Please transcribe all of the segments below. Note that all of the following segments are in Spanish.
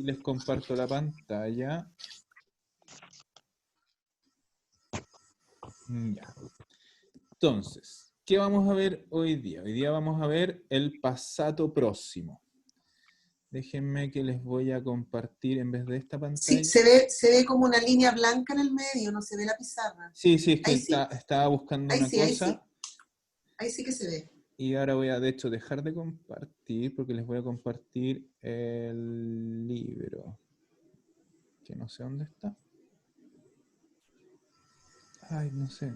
les comparto la pantalla. Ya. Entonces, ¿qué vamos a ver hoy día? Hoy día vamos a ver el pasado próximo. Déjenme que les voy a compartir en vez de esta pantalla. Sí, se ve como una línea blanca en el medio, no se ve la pizarra. Sí, es que Ahí sí. estaba buscando una cosa. Ahí sí que se ve. Y ahora voy a, de hecho, dejar de compartir porque les voy a compartir el libro. Que no sé dónde está. Ay, no sé.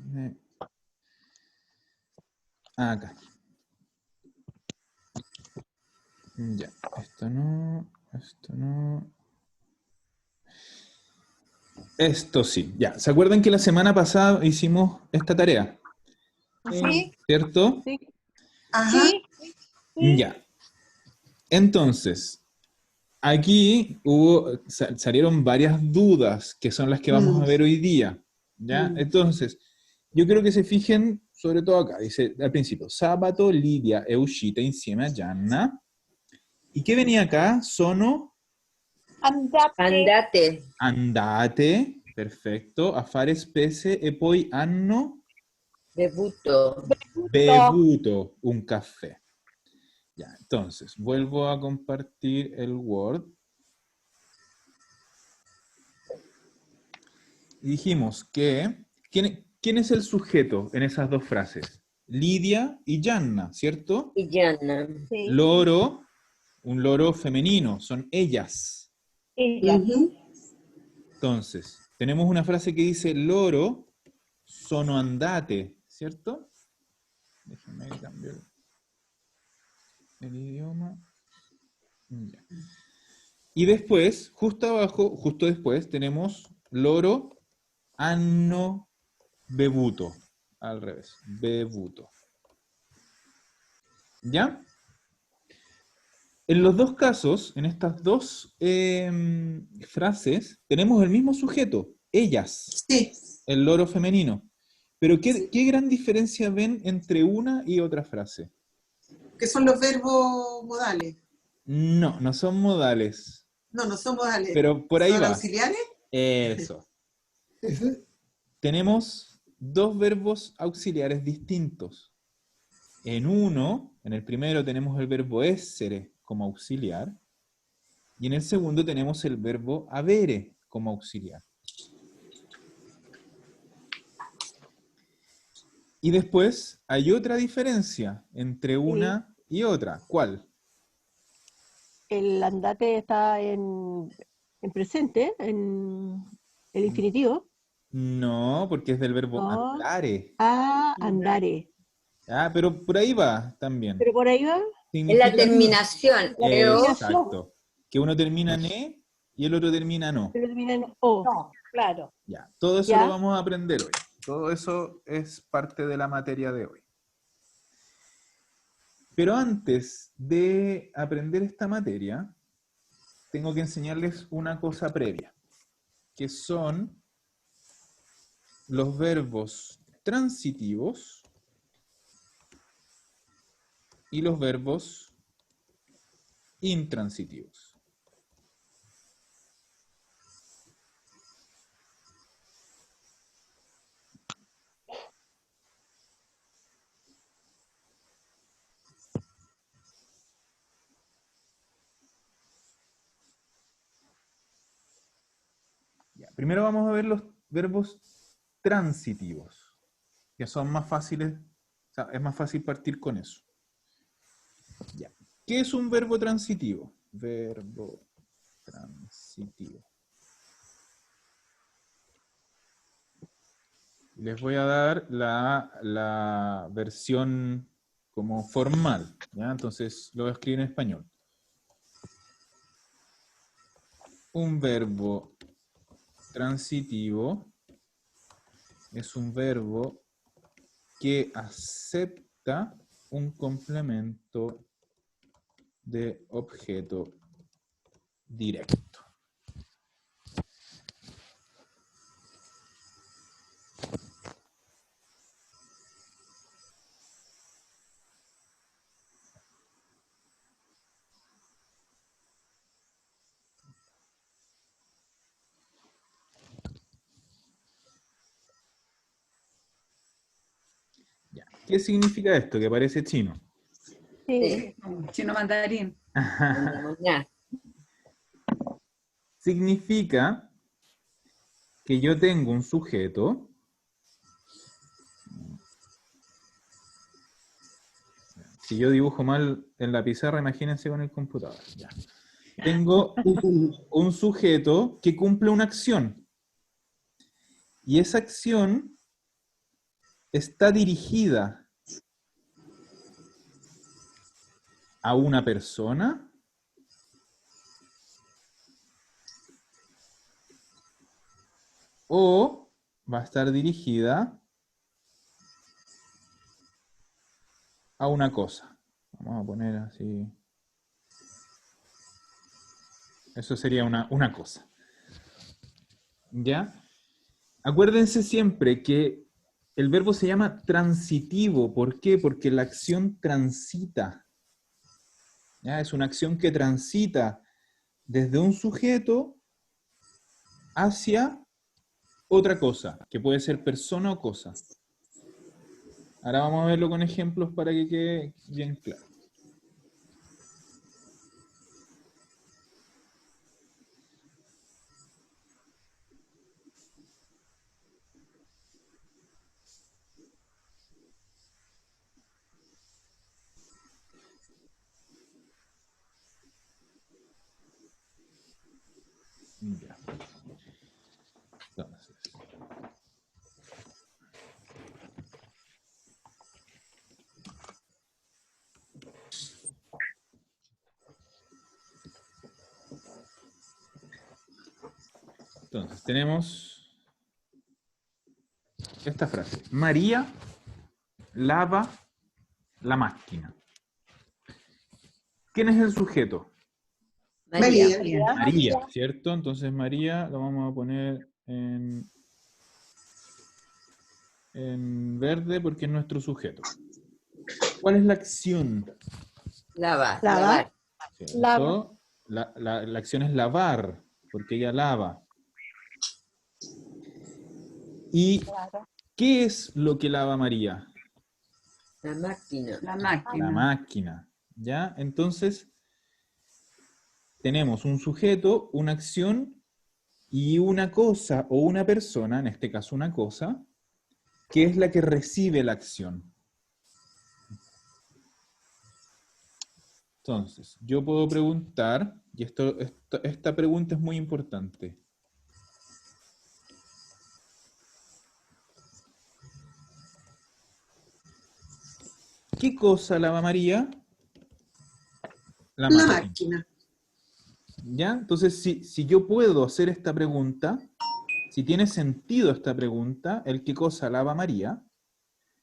Acá. Ya, esto no, esto no. Esto sí, ya. ¿Se acuerdan que la semana pasada hicimos esta tarea? Sí, ¿Cierto? sí, Ajá. sí. Ya. Entonces, aquí salieron varias dudas que son las que vamos a ver hoy día. ¿Ya? Entonces, yo creo que se fijen sobre todo acá. Dice al principio, Sabato, Lidia è uscita insieme a Gianna. ¿Y qué venía acá? Sono Andate. andate, perfetto, a fare spese e poi hanno bevuto un caffè. Ya, entonces, vuelvo a compartir el Word. Y dijimos que, ¿quién es el sujeto en esas dos frases? Lidia y Gianna, ¿cierto? Y Gianna. Sí. Loro, un loro femenino, son ellas. Ella. Entonces, tenemos una frase que dice loro sono andate, ¿cierto? Déjenme cambiar el idioma. Ya. Y después, justo abajo, justo después, tenemos loro hanno bevuto. Al revés, bevuto. ¿Ya? En los dos casos, en estas dos frases, tenemos el mismo sujeto, ellas, Sí. el loro femenino. Pero ¿qué gran diferencia ven entre una y otra frase? Que son los verbos modales. No, no son modales. No son modales. Pero por ahí ¿Son va. auxiliares? Eso. Tenemos dos verbos auxiliares distintos. En el primero tenemos el verbo essere como auxiliar, y en el segundo tenemos el verbo avere como auxiliar. Y después hay otra diferencia entre una y otra. ¿Cuál? El andate está en presente, en el infinitivo. No, porque es del verbo No. andare. Andare. Ah, pero por ahí va también. Pero por ahí va. Es la terminación. Exacto. Que uno termina en E y el otro termina no. Pero termina en O. No, claro. Ya, todo eso ¿Ya? lo vamos a aprender hoy. Todo eso es parte de la materia de hoy. Pero antes de aprender esta materia, tengo que enseñarles una cosa previa, que son los verbos transitivos y los verbos intransitivos. Ya, primero vamos a ver los verbos transitivos, que son más fáciles, o sea, es más fácil partir con eso. Ya. ¿Qué es un verbo transitivo? Verbo transitivo. Les voy a dar la versión como formal, ¿ya? Entonces lo voy a escribir en español. Un verbo transitivo es un verbo que acepta un complemento de objeto directo. ¿Qué significa esto? Que parece chino. Sí. Chino mandarín. Ya. Significa que yo tengo un sujeto. Si yo dibujo mal en la pizarra, imagínense con el computador. Ya. Tengo un sujeto que cumple una acción. Y esa acción está dirigida a una persona o va a estar dirigida a una cosa. Vamos a poner así. Eso sería una cosa. ¿Ya? Acuérdense siempre que el verbo se llama transitivo. ¿Por qué? Porque la acción transita. ¿Ya? Es una acción que transita desde un sujeto hacia otra cosa, que puede ser persona o cosa. Ahora vamos a verlo con ejemplos para que quede bien claro. Ya. Entonces. Entonces, tenemos esta frase. María lava la máquina. ¿Quién es el sujeto? María. María. María, ¿cierto? Entonces María lo vamos a poner en verde porque es nuestro sujeto. ¿Cuál es la acción? Lavar. Lavar. ¿Cierto? Lava. La acción es lavar, porque ella lava. ¿Y Claro. qué es lo que lava María? La máquina. La La máquina. máquina. ¿Ya? Entonces, tenemos un sujeto, una acción y una cosa o una persona, en este caso una cosa, que es la que recibe la acción. Entonces, yo puedo preguntar, y esta pregunta es muy importante. ¿Qué cosa lava María? La La máquina. máquina. ¿Ya? Entonces, si yo puedo hacer esta pregunta, si tiene sentido esta pregunta, el qué cosa lava María,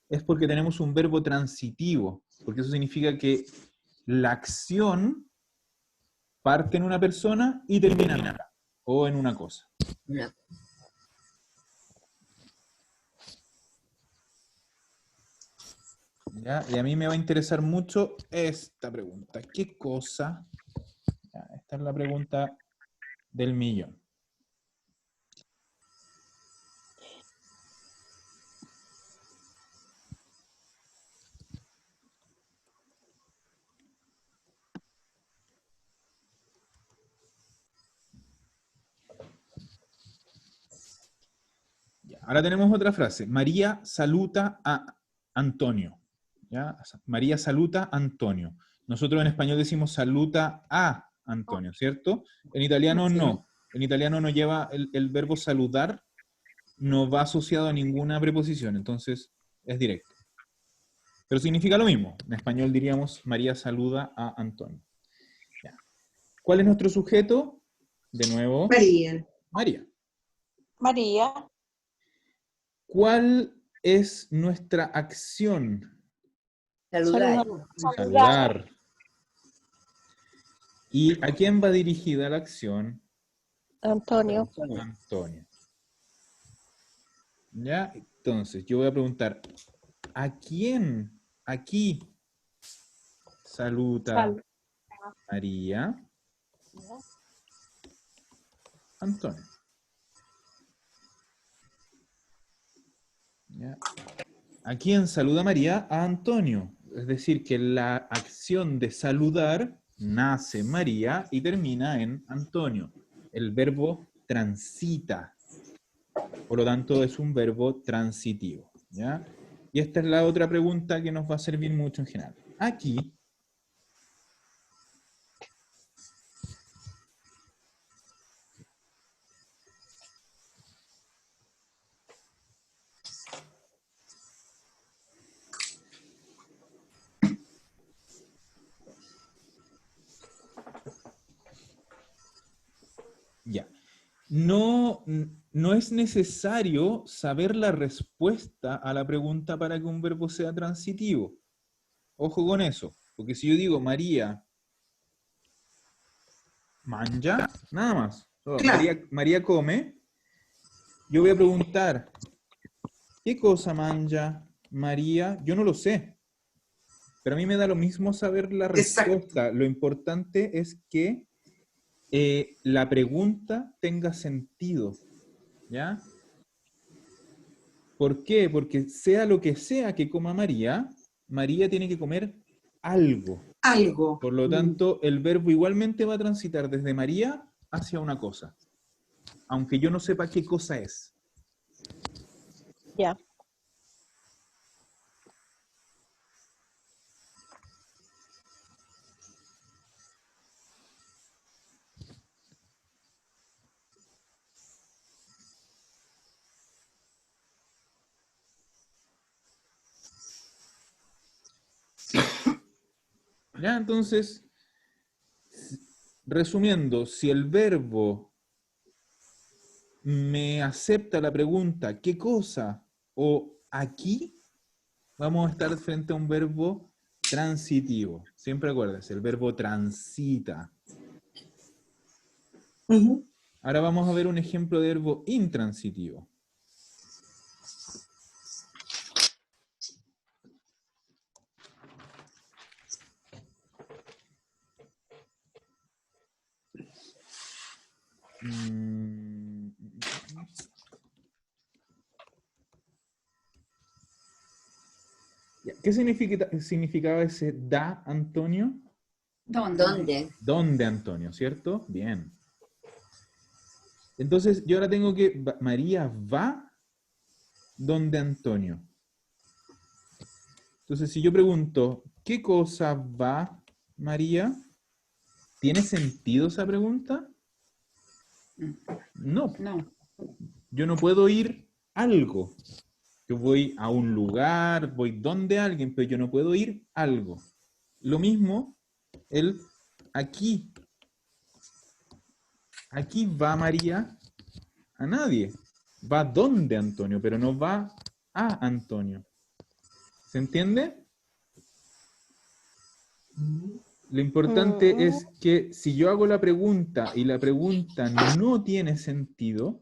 es porque tenemos un verbo transitivo, porque eso significa que la acción parte en una persona y termina en otra, o en una cosa. Una- ¿Ya? Y a mí me va a interesar mucho esta pregunta. ¿Qué cosa? Ya, esta es la pregunta del millón. Ya, ahora tenemos otra frase. María saluta a Antonio. ¿Ya? María saluta a Antonio. Nosotros en español decimos saluta a Antonio, ¿cierto? En italiano Sí. no. En italiano no lleva el verbo saludar, no va asociado a ninguna preposición, entonces es directo. Pero significa lo mismo. En español diríamos María saluda a Antonio. Ya. ¿Cuál es nuestro sujeto? De nuevo, María. María. María. ¿Cuál es nuestra acción? Saludar. Saludar. ¿Y a quién va dirigida la acción? Antonio. Antonio. ¿Ya? Entonces, yo voy a preguntar, ¿a quién aquí saluda María? Antonio. ¿Ya? ¿A quién saluda María? A Antonio. Es decir, que la acción de saludar nace en María y termina en Antonio. El verbo transita. Por lo tanto, es un verbo transitivo. ¿Ya? Y esta es la otra pregunta que nos va a servir mucho en general. Aquí, ya. No, no es necesario saber la respuesta a la pregunta para que un verbo sea transitivo. Ojo con eso, porque si yo digo María manja, nada más. Claro, María come, yo voy a preguntar, ¿qué cosa manja María? Yo no lo sé, pero a mí me da lo mismo saber la exacto. respuesta. Lo importante es que la pregunta tenga sentido, ¿ya? ¿Por qué? Porque sea lo que sea que coma María, María tiene que comer algo. Algo. Por lo tanto, el verbo igualmente va a transitar desde María hacia una cosa, aunque yo no sepa qué cosa es. Ya. ¿Ya? Entonces, resumiendo, si el verbo me acepta la pregunta ¿qué cosa? O aquí, vamos a estar frente a un verbo transitivo. Siempre acuérdense, el verbo transita. Ujú. Ahora vamos a ver un ejemplo de verbo intransitivo. ¿Qué significaba ese da, Antonio? ¿Dónde? ¿Dónde, Antonio? ¿Cierto? Bien. Entonces, yo ahora tengo que... María va donde Antonio. Entonces, si yo pregunto, ¿qué cosa va María? ¿Tiene sentido esa pregunta? No. No. Yo no puedo ir algo. Yo voy a un lugar, voy donde alguien, pero yo no puedo ir algo. Lo mismo, el aquí. Aquí va María a nadie. Va donde Antonio, pero no va a Antonio. ¿Se entiende? Lo importante es que si yo hago la pregunta y la pregunta no tiene sentido,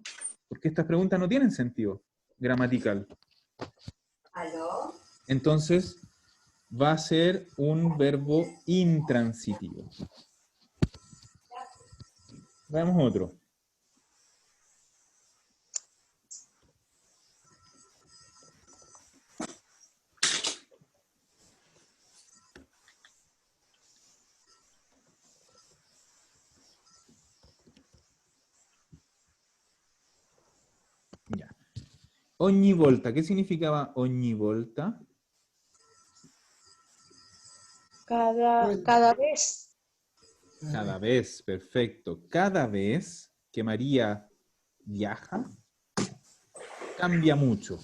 porque estas preguntas no tienen sentido gramatical, ¿Aló? entonces va a ser un verbo intransitivo. Veamos otro. Ya. Ogni volta. ¿Qué significaba ogni volta? Cada vez. Cada vez, perfecto. Cada vez que María viaja, cambia mucho.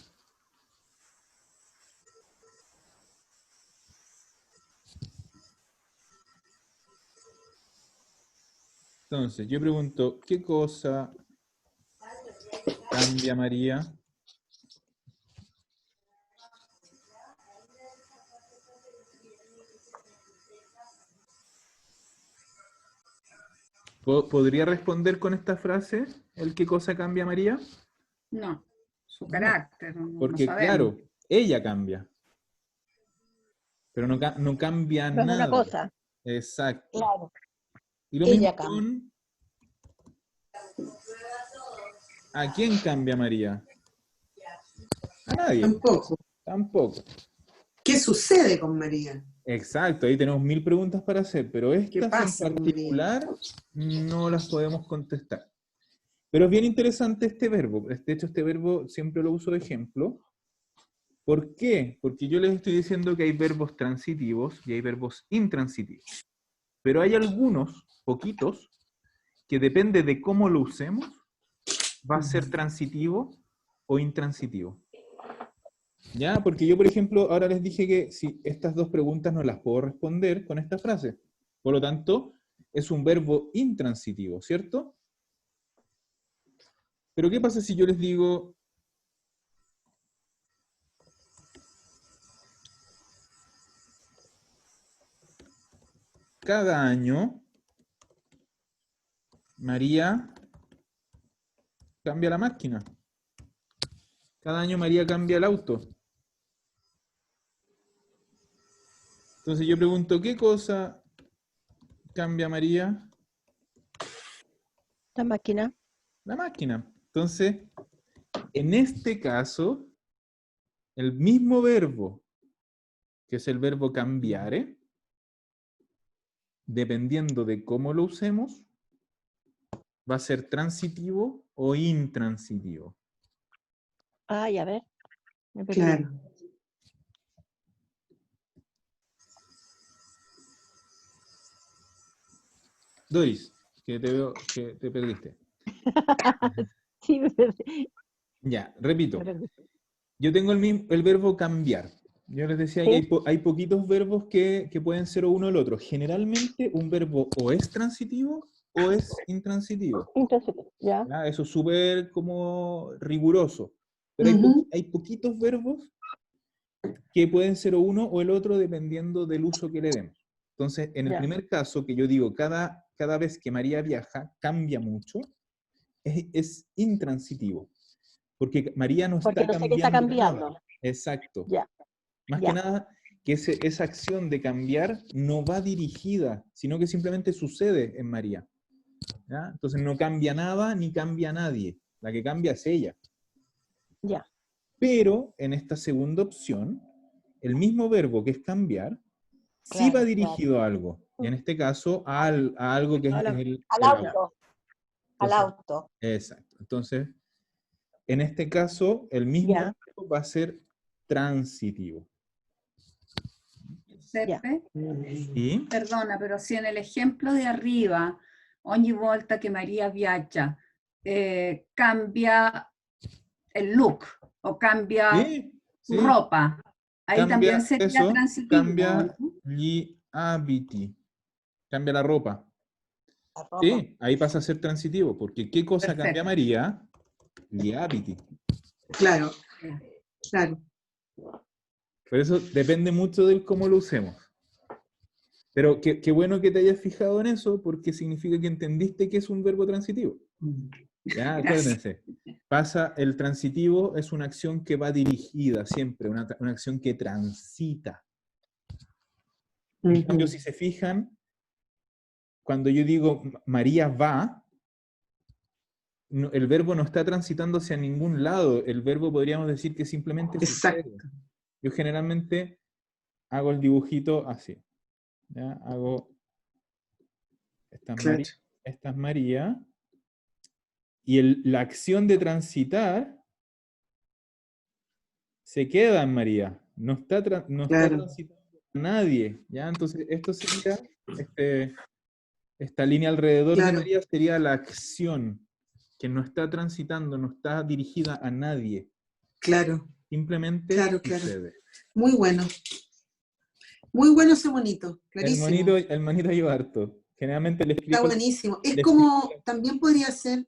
Entonces, yo pregunto, ¿qué cosa cambia María? ¿Podría responder con esta frase el qué cosa cambia María? No, su No, carácter, no porque sabemos. claro, ella cambia, pero no cambia No es una nada. cosa. Exacto. Claro. Y lo Ella mismo cambia. con ¿a quién cambia María? A nadie. Tampoco. Tampoco. ¿Qué sucede con María? Exacto, ahí tenemos 1000 preguntas para hacer, pero ¿Qué estas en pasa con María? particular no las podemos contestar. Pero es bien interesante este verbo. De hecho, este verbo siempre lo uso de ejemplo. ¿Por qué? Porque yo les estoy diciendo que hay verbos transitivos y hay verbos intransitivos. Pero hay algunos, poquitos, que depende de cómo lo usemos, va a ser transitivo o intransitivo. ¿Ya? Porque yo, por ejemplo, ahora les dije que si estas dos preguntas no las puedo responder con esta frase. Por lo tanto, es un verbo intransitivo, ¿cierto? Pero ¿qué pasa si yo les digo cada año María cambia la máquina? Cada año María cambia el auto. Entonces yo pregunto, ¿qué cosa cambia María? La máquina. La máquina. Entonces, en este caso, el mismo verbo, que es el verbo cambiare, dependiendo de cómo lo usemos, va a ser transitivo o intransitivo. Ay, a ver. Me perdí. Claro. Doris, que te veo que te perdiste. Sí, me perdí. Ya, repito. Me perdí. Yo tengo el verbo cambiar. Yo les decía que Sí. hay poquitos verbos que pueden ser uno o el otro. Generalmente un verbo o es transitivo o es intransitivo. Intensito. Ya. ¿Ya? Eso es súper como riguroso. Pero Ujú. hay poquitos verbos que pueden ser uno o el otro dependiendo del uso que le demos. Entonces, en el Ya. primer caso, que yo digo, cada vez que María viaja, cambia mucho, es intransitivo. Porque María no Porque está no sé qué está cambiando nada. cambiando. Exacto. Ya. Más que Ya. nada, que esa acción de cambiar no va dirigida, sino que simplemente sucede en María. ¿Ya? Entonces no cambia nada ni cambia nadie. La que cambia es ella. Ya. Pero en esta segunda opción, el mismo verbo que es cambiar, sí va Claro. dirigido a algo. Y en este caso, a algo que es Al Al el auto. auto, al Entonces, auto. exacto. Entonces, en este caso, el mismo Ya. verbo va a ser transitivo. Ya. Pepe, ¿Y? perdona, pero si en el ejemplo de arriba, ogni volta que María viaja, cambia el look o cambia Sí, su sí. ropa, ahí también Cambia sería eso, transitivo, cambia ¿no? gli abiti. Cambia la ropa. La ropa. Sí, ahí pasa a ser transitivo, porque ¿qué cosa cambia Perfecto. María? Gli abiti. Claro, claro. Por eso depende mucho de cómo lo usemos. Pero qué bueno que te hayas fijado en eso, porque significa que entendiste que es un verbo transitivo. Ya, Gracias. acuérdense. Pasa, el transitivo es una acción que va dirigida siempre, una acción que transita. En cambio, Ujú. si se fijan, cuando yo digo María va, el verbo no está transitando hacia ningún lado. El verbo podríamos decir que simplemente sucede. Exacto. Yo generalmente hago el dibujito así. ¿Ya? Hago Claro. esta es María. Y la acción de transitar se queda en María. No está Claro. transitando a nadie. ¿Ya? Entonces, esto sería, esta línea alrededor de Claro. María sería la acción que no está transitando, no está dirigida a nadie. Claro. Simplemente Claro, claro. sucede. Muy bueno. Muy bueno ese monito. Clarísimo. El monito ayuda harto. Generalmente Está buenísimo. Es le explico- como, también podría ser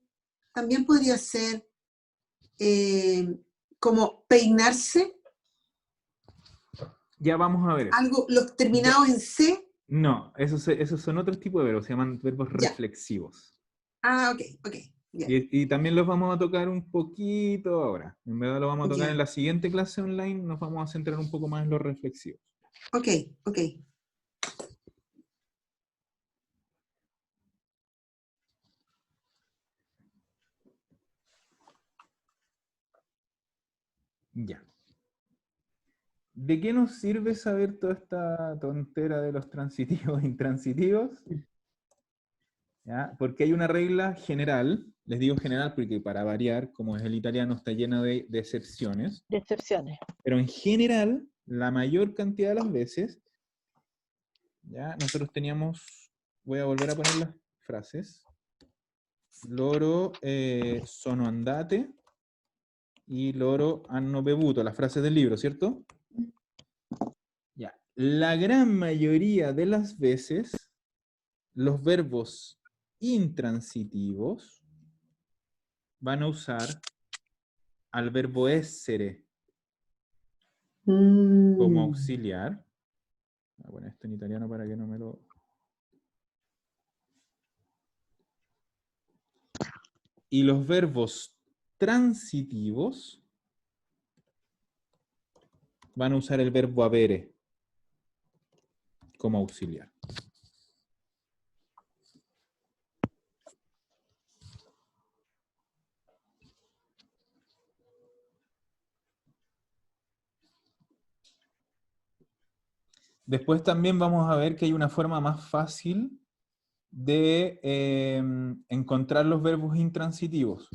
como peinarse, Ya vamos a ver eso. algo, los Ya. terminados en C. No, esos son otros tipos de verbos, se llaman verbos Ya. reflexivos. Ah, ok, ok. Ya. Y también los vamos a tocar un poquito ahora. En verdad lo vamos a tocar Ya. en la siguiente clase online, nos vamos a centrar un poco más en los reflexivos. Ok, ok. Ya. ¿De qué nos sirve saber toda esta tontera de los transitivos e intransitivos? ¿Ya? Porque hay una regla general, les digo general porque para variar, como es el italiano, está lleno de excepciones. De excepciones. Pero en general, la mayor cantidad de las veces, ya nosotros teníamos, voy a volver a poner las frases, loro sono andate y loro hanno bevuto, las frases del libro, ¿cierto? Ya. La gran mayoría de las veces, los verbos intransitivos van a usar al verbo essere como auxiliar. Voy a poner esto en italiano para que no me lo... Y los verbos transitivos van a usar el verbo avere como auxiliar. Después también vamos a ver que hay una forma más fácil de encontrar los verbos intransitivos.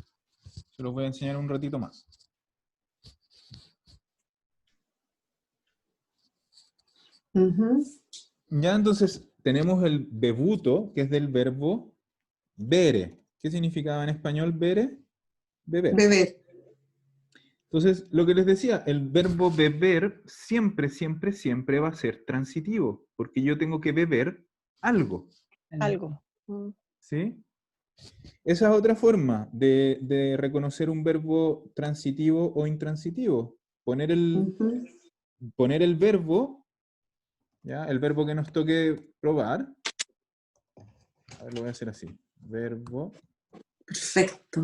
Se los voy a enseñar un ratito más. Ya entonces tenemos el bevuto, que es del verbo bere. ¿Qué significaba en español bere? Beber. Beber. Entonces, lo que les decía, el verbo beber siempre, siempre, siempre va a ser transitivo, porque yo tengo que beber algo. Algo. ¿Sí? Esa es otra forma de reconocer un verbo transitivo o intransitivo. Poner el verbo, ¿ya? El verbo que nos toque probar. A ver, lo voy a hacer así. Verbo. Perfecto.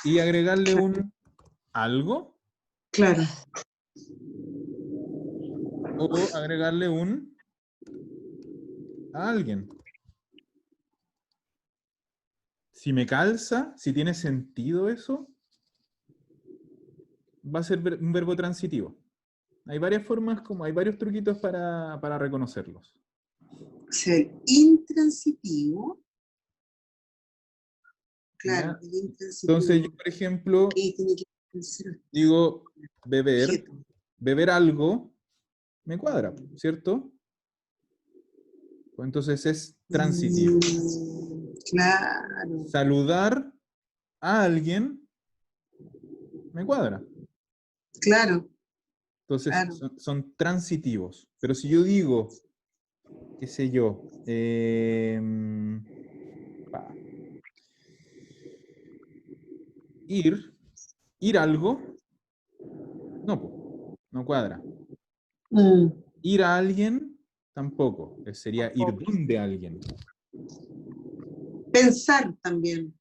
Y agregarle un algo. Claro. O agregarle un a alguien. Si me calza, si tiene sentido eso, va a ser un verbo transitivo. Hay varias formas, como hay varios truquitos para reconocerlos. Ser intransitivo. Claro, ¿Ya? el intransitivo. Entonces yo, por ejemplo, Tiene que pensar. digo beber, Objeto. beber algo, me cuadra, ¿cierto? Pues entonces es transitivo. Claro. Saludar a alguien, me cuadra. Claro. Entonces Claro. son transitivos. Pero si yo digo, qué sé yo, ir algo, no cuadra. Ir a alguien, tampoco. Sería ir donde alguien. Pensar también.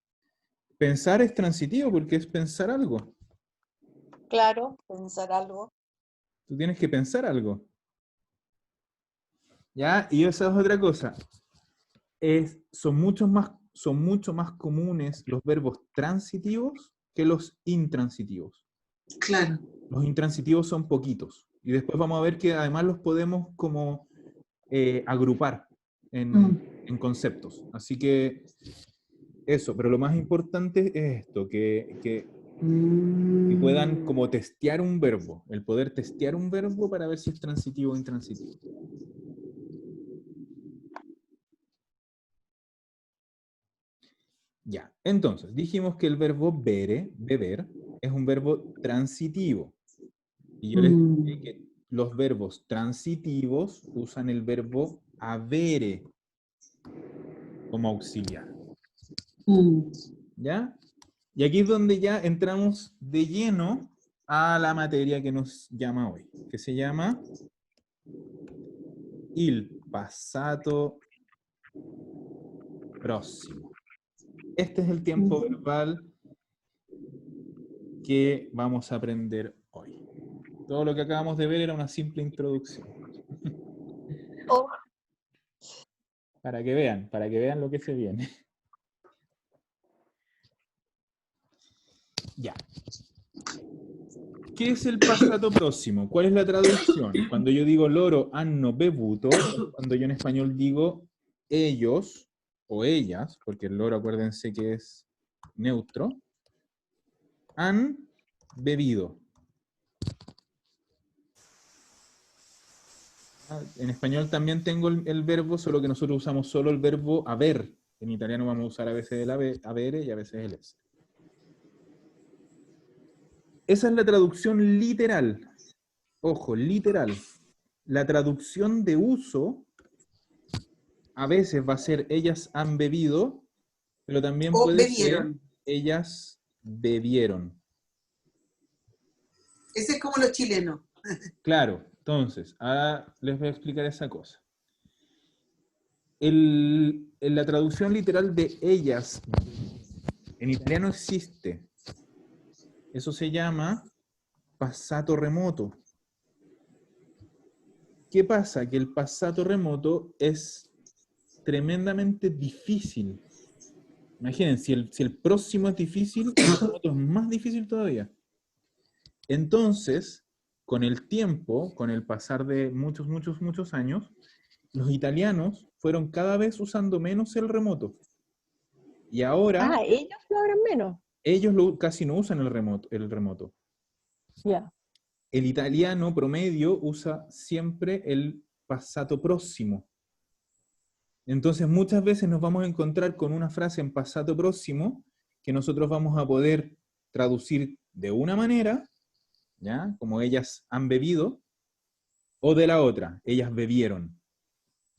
Pensar es transitivo porque es pensar algo. Claro, pensar algo. Tú tienes que pensar algo. ¿Ya? Y esa es otra cosa. Son mucho más comunes los verbos transitivos que los intransitivos. Claro. Los intransitivos son poquitos. Y después vamos a ver que además los podemos como agrupar en conceptos. Así que eso, pero lo más importante es esto, que puedan como testear un verbo, el poder testear un verbo para ver si es transitivo o intransitivo. Ya, entonces, dijimos que el verbo bere, beber, es un verbo transitivo. Y yo les dije que los verbos transitivos usan el verbo avere como auxiliar. ¿Ya? Y aquí es donde ya entramos de lleno a la materia que nos llama hoy, que se llama il passato próximo. Este es el tiempo verbal que vamos a aprender hoy. Todo lo que acabamos de ver era una simple introducción. Oh. Para que vean lo que se viene. Ya. ¿Qué es el passato próximo? ¿Cuál es la traducción? Cuando yo digo loro hanno bevuto, cuando yo en español digo ellos o ellas, porque el loro acuérdense que es neutro, han bebido. En español también tengo el verbo, solo que nosotros usamos solo el verbo haber. En italiano vamos a usar a veces el avere y a veces el essere. Esa es la traducción literal. Ojo, literal. La traducción de uso a veces va a ser ellas han bebido, pero también O puede ser bebieron. ellas bebieron. Ese es como los chilenos. Claro, entonces, ahora les voy a explicar esa cosa. En la traducción literal de ellas, en italiano existe. Eso se llama passato remoto. ¿Qué pasa? Que el passato remoto es tremendamente difícil. Imaginen, si el próximo es difícil, el remoto es más difícil todavía. Entonces, con el tiempo, con el pasar de muchos años, los italianos fueron cada vez usando menos el remoto. Y ahora ellos lo abren menos. ellos casi no usan el remoto. Ya. El italiano promedio usa siempre el passato próximo. Entonces muchas veces nos vamos a encontrar con una frase en passato próximo que nosotros vamos a poder traducir de una manera, ¿ya? Como ellas han bebido, o de la otra, ellas bebieron.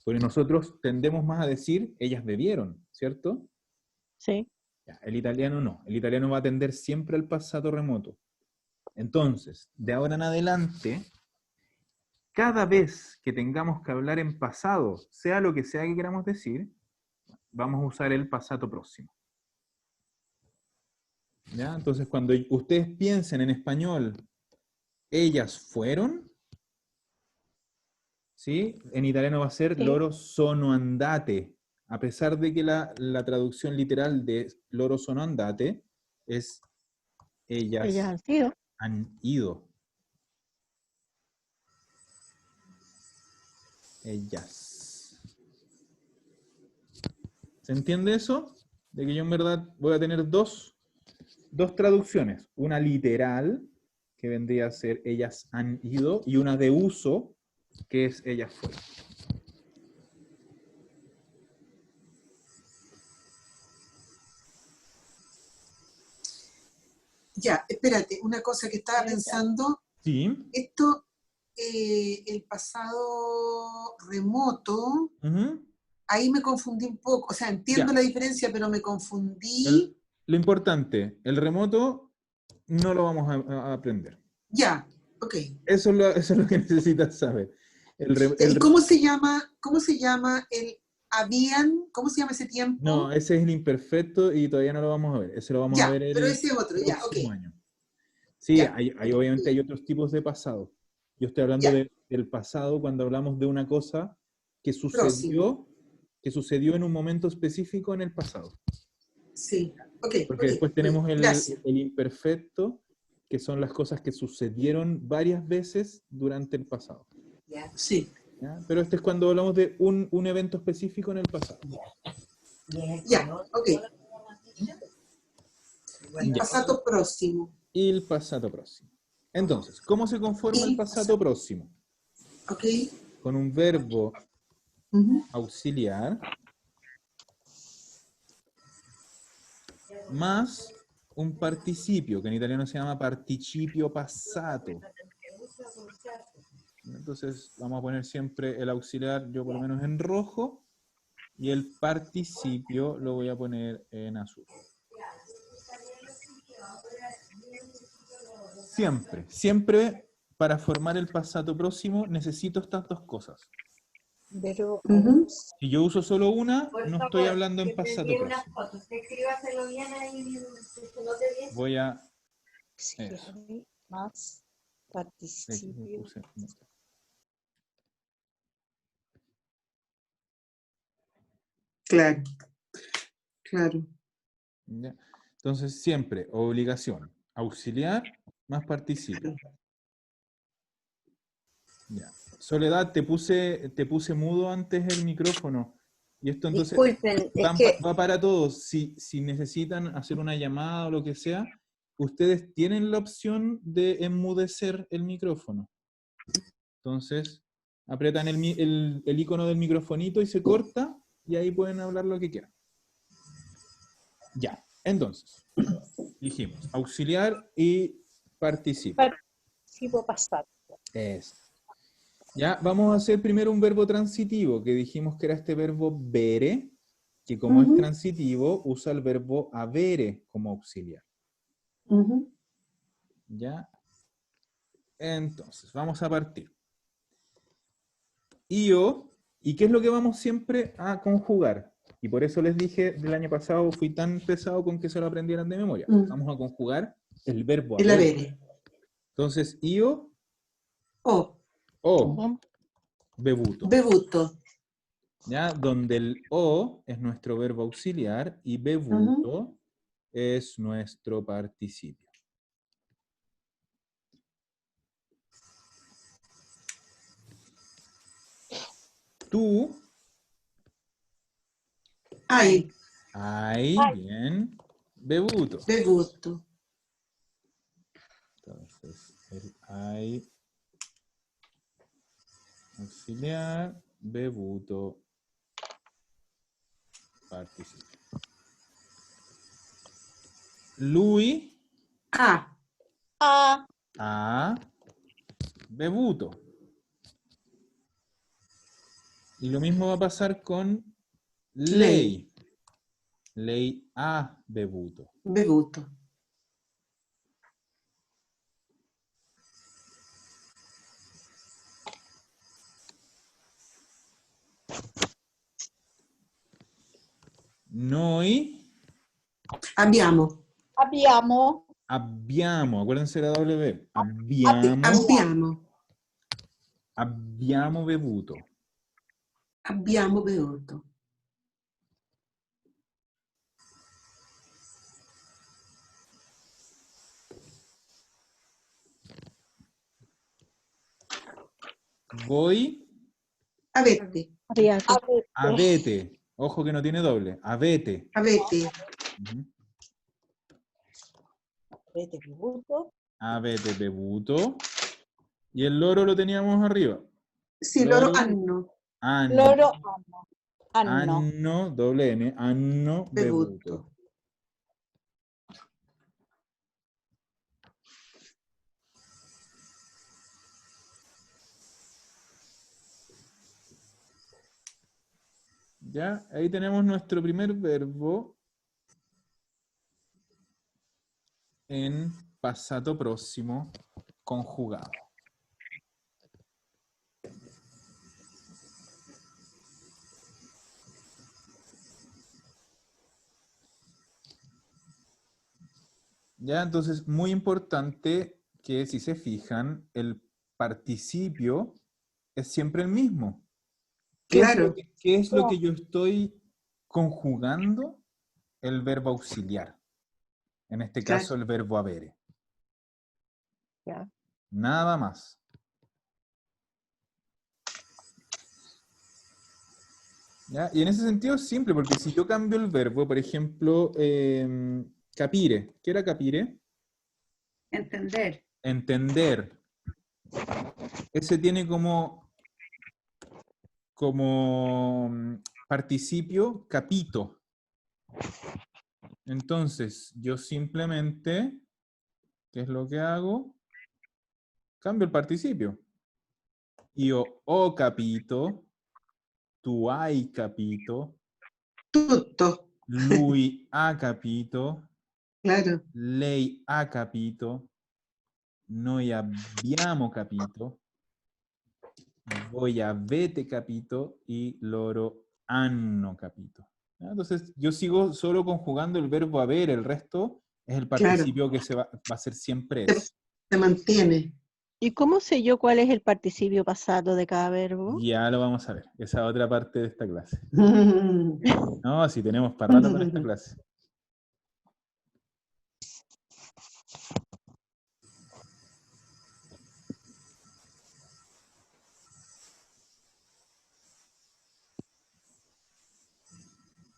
Porque nosotros tendemos más a decir ellas bebieron, ¿cierto? Sí. Ya, el italiano no. El italiano va a tender siempre al passato remoto. Entonces, de ahora en adelante, cada vez que tengamos que hablar en pasado, sea lo que sea que queramos decir, vamos a usar el passato próximo. ¿Ya? Entonces, cuando ustedes piensen en español, ellas fueron, ¿sí? En italiano va a ser Sí. loro sono andate, a pesar de que la traducción literal de loro sono andate es Ellas ellas han sido. han ido. Ellas. ¿Se entiende eso? De que yo en verdad voy a tener dos traducciones. Una literal, que vendría a ser ellas han ido, y una de uso, que es ellas fueron. Ya, espérate, una cosa que estaba pensando. Sí. Esto, el pasado remoto, ahí me confundí un poco. O sea, entiendo la diferencia, pero me confundí. Lo importante, el remoto no lo vamos a aprender. Ya, ok. Eso es lo que necesitas saber. ¿Y cómo se llama el habían? ¿Cómo se llama ese tiempo? No, ese es el imperfecto y todavía no lo vamos a ver. Ese lo vamos a ver pero ese es otro, ya, ok. año. Sí, obviamente hay otros tipos de pasado. Yo estoy hablando del pasado cuando hablamos de una cosa que sucedió en un momento específico en el pasado. Sí, ok. Porque después tenemos el imperfecto, que son las cosas que sucedieron varias veces durante el pasado. Sí. ¿Ya? Pero este es cuando hablamos de un evento específico en el pasado. Ya, ok. El pasado próximo. Y el pasado próximo. Entonces, ¿cómo se conforma el pasado próximo? Ok. Con un verbo auxiliar más un participio, que en italiano se llama participio passato. Entonces vamos a poner siempre el auxiliar, yo por lo menos en rojo, y el participio lo voy a poner en azul. Siempre para formar el passato próximo necesito estas dos cosas. Pero, si yo uso solo una, no estoy hablando en passato próximo. Voy a... más participio. Claro, claro. ¿Ya? Entonces siempre, obligación, auxiliar más participio. Ya. Soledad, te puse mudo antes el micrófono. Y esto entonces disculpen, es que va para todos. Si necesitan hacer una llamada o lo que sea, ustedes tienen la opción de enmudecer el micrófono. Entonces, apretan el icono del microfonito y se corta, y ahí pueden hablar lo que quieran. Ya, entonces, dijimos, auxiliar y participio. participo pasado. Es. Ya, vamos a hacer primero un verbo transitivo, que dijimos que era este verbo vere, que como es transitivo, usa el verbo avere como auxiliar. ¿Ya? Entonces, vamos a partir. Io, ¿y qué es lo que vamos siempre a conjugar? Y por eso les dije del año pasado, fui tan pesado con que se lo aprendieran de memoria. Vamos a conjugar el verbo el avere. avere. Entonces, io, O. bevuto. Bevuto. ¿Ya? Donde el o es nuestro verbo auxiliar y bevuto es nuestro participio. Tú. Hai. Hai, bien. Bevuto. Bevuto. Entonces, el hai auxiliar, bevuto, participio. Lui. A. Ha bevuto. Y lo mismo va a pasar con lei. Lei ha bevuto. Bevuto. Noi Abbiamo. abbiamo, acuérdense la W. Abbiamo bevuto. Abbiamo bevuto. Voi Avete. avete. Ojo que no tiene doble. Avete. Avete. Avete bevuto. Y el loro lo teníamos arriba. Sì, loro hanno. Hanno, doble N, hanno bevuto. Ya, ahí tenemos nuestro primer verbo en pasado próximo conjugado. Ya, entonces, muy importante que si se fijan, el participio es siempre el mismo. Claro. ¿Qué es lo que yo estoy conjugando? El verbo auxiliar. En este caso, el verbo avere. Ya. Nada más. ¿Ya? Y en ese sentido es simple, porque si yo cambio el verbo, por ejemplo, capire. ¿Qué era capire? Entender. Entender. Ese tiene como participio capito. Entonces, yo simplemente, ¿qué es lo que hago? Cambio el participio. Io ho capito, tu hai capito, Tutto. lui ha capito, Claro. lei ha capito, noi abbiamo capito, voi avete capito y loro hanno capito. Entonces, yo sigo solo conjugando el verbo haber, el resto es el participio que va a ser siempre ese. Se mantiene. ¿Y cómo sé yo cuál es el participio pasado de cada verbo? Ya lo vamos a ver, esa otra parte de esta clase. No, si tenemos para rato con esta clase.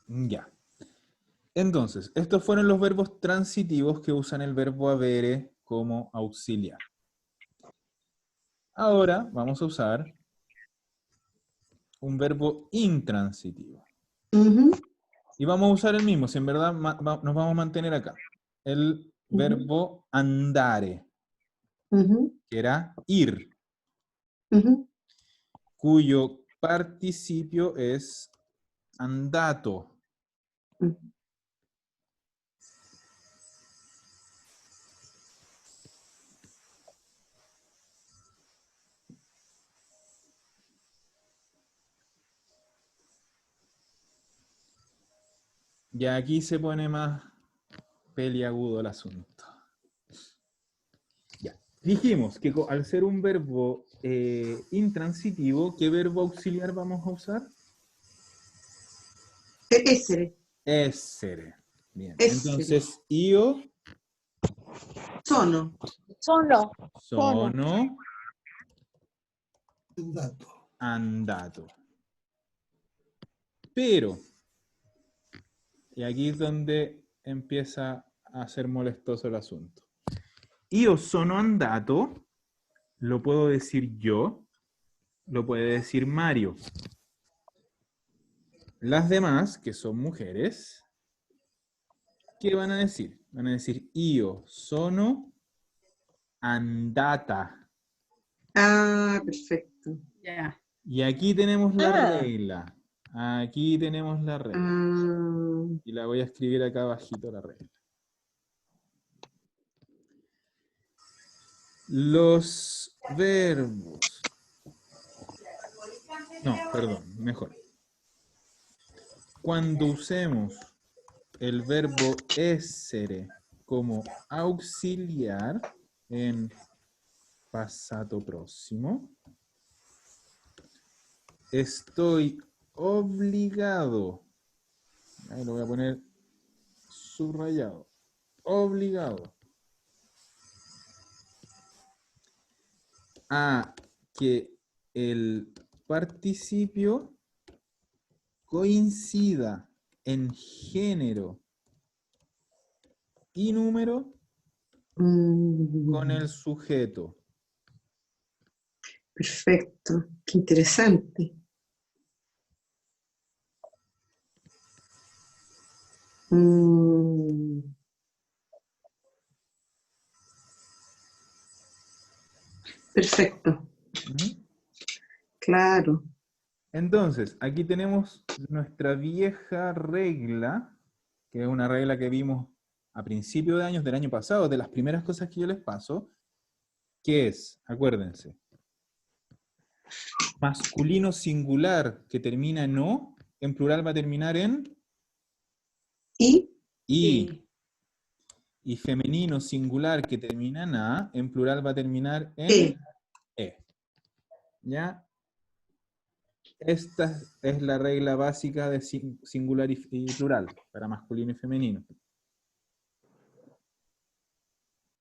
Ya. Entonces, estos fueron los verbos transitivos que usan el verbo habere como auxiliar. Ahora vamos a usar un verbo intransitivo. Y vamos a usar el mismo, si en verdad nos vamos a mantener acá. El verbo andare, que era ir, cuyo participio es andato. Y aquí se pone más peliagudo el asunto. Ya. Dijimos que al ser un verbo intransitivo, ¿qué verbo auxiliar vamos a usar? Essere. Essere. Bien. Essere. Entonces, io Sono. sono Andato. andato. Pero, y aquí es donde empieza a ser molestoso el asunto. Io sono andato, lo puedo decir yo, lo puede decir Mario. Las demás, que son mujeres, ¿qué van a decir? Van a decir io sono andata. Ah, perfecto. Ya. Y aquí tenemos la regla. Aquí tenemos la regla. Y la voy a escribir acá abajito la regla. Los verbos. No, perdón, mejor. Cuando usemos el verbo essere como auxiliar en pasado próximo, estoy obligado, ahí lo voy a poner subrayado, obligado a que el participio coincida en género y número con el sujeto. Perfecto, qué interesante. Perfecto. Claro. Entonces, aquí tenemos nuestra vieja regla, que es una regla que vimos a principios de años del año pasado, de las primeras cosas que yo les paso, que es, acuérdense, masculino singular que termina en o, en plural va a terminar en ¿Y? i. Y femenino singular que termina en a, en plural va a terminar en e. ¿Ya? Esta es la regla básica de singular y plural, para masculino y femenino.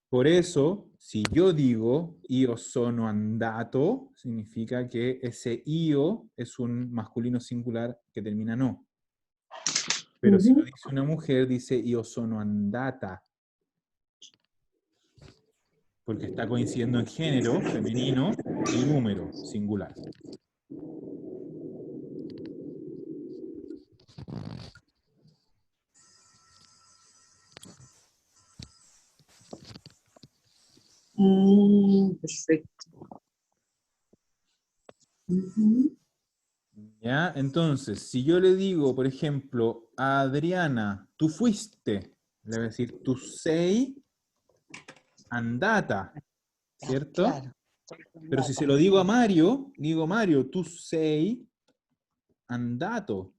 Por eso, si yo digo io sono andato, significa que ese io es un masculino singular que termina en o. Pero si lo dice una mujer, dice io sono andata. Porque está coincidiendo en género, femenino, y número, singular. Perfecto. ¿Ya? Entonces, si yo le digo, por ejemplo, a Adriana, tú fuiste, le voy a decir, tu sei andata, ¿cierto? Claro. Pero si se lo digo a Mario, digo, Mario, tu sei andato.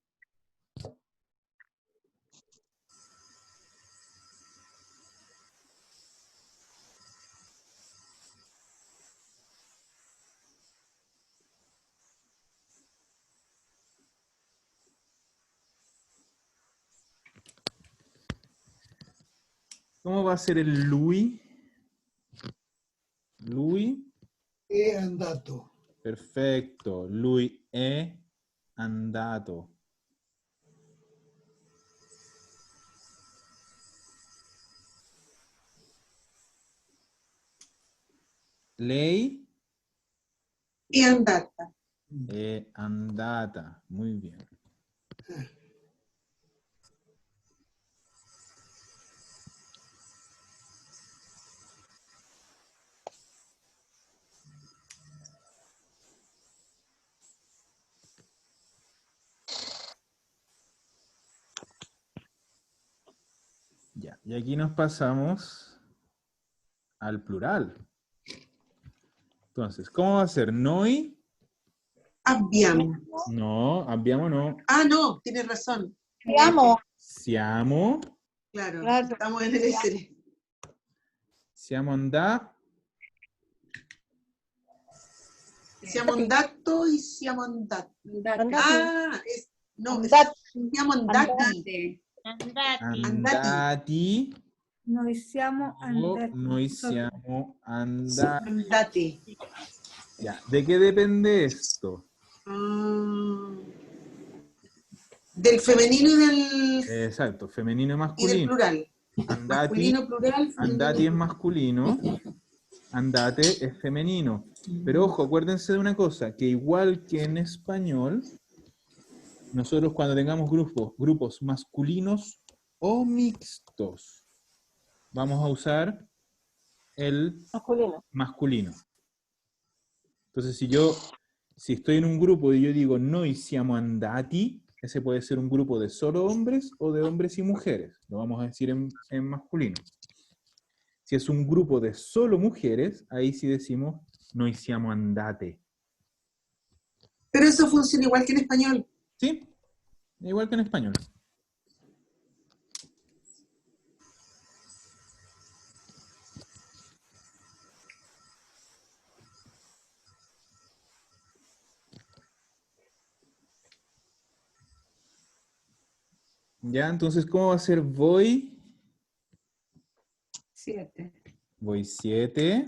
¿Cómo va a ser el lui? Lui. È andato. Perfecto. Lui è andato. lei e andata. e andata. Muy bien. Ya, y aquí nos pasamos al plural. Entonces, ¿cómo va a ser? Noi. Abbiamo. No, abbiamo no. Ah, no, tienes razón. Siamo. Siamo. Claro, Claro. estamos en el essere. Siamo andati. Siamo andato y siamo andati. Andate. Ah, no, Andati. siamo andati. Andate. Andati. Noi siamo O andati. noi siamo andati. Andate. Ya, ¿de qué depende esto? Del femenino y del, Exacto, femenino y y del masculino. plural. Andati, Masculino, plural, femenino. andati es masculino, andate es femenino. Pero ojo, acuérdense de una cosa, que igual que en español, nosotros cuando tengamos grupos masculinos o mixtos, vamos a usar el Masculino. masculino. Entonces, si estoy en un grupo y yo digo noi siamo andati, ese puede ser un grupo de solo hombres o de hombres y mujeres. Lo vamos a decir en masculino. Si es un grupo de solo mujeres, ahí sí decimos noi siamo andate. Pero eso funciona igual que en español. ¿Sí? Igual que en español. Ya, entonces, ¿cómo va a ser voy? 7. Voy 7.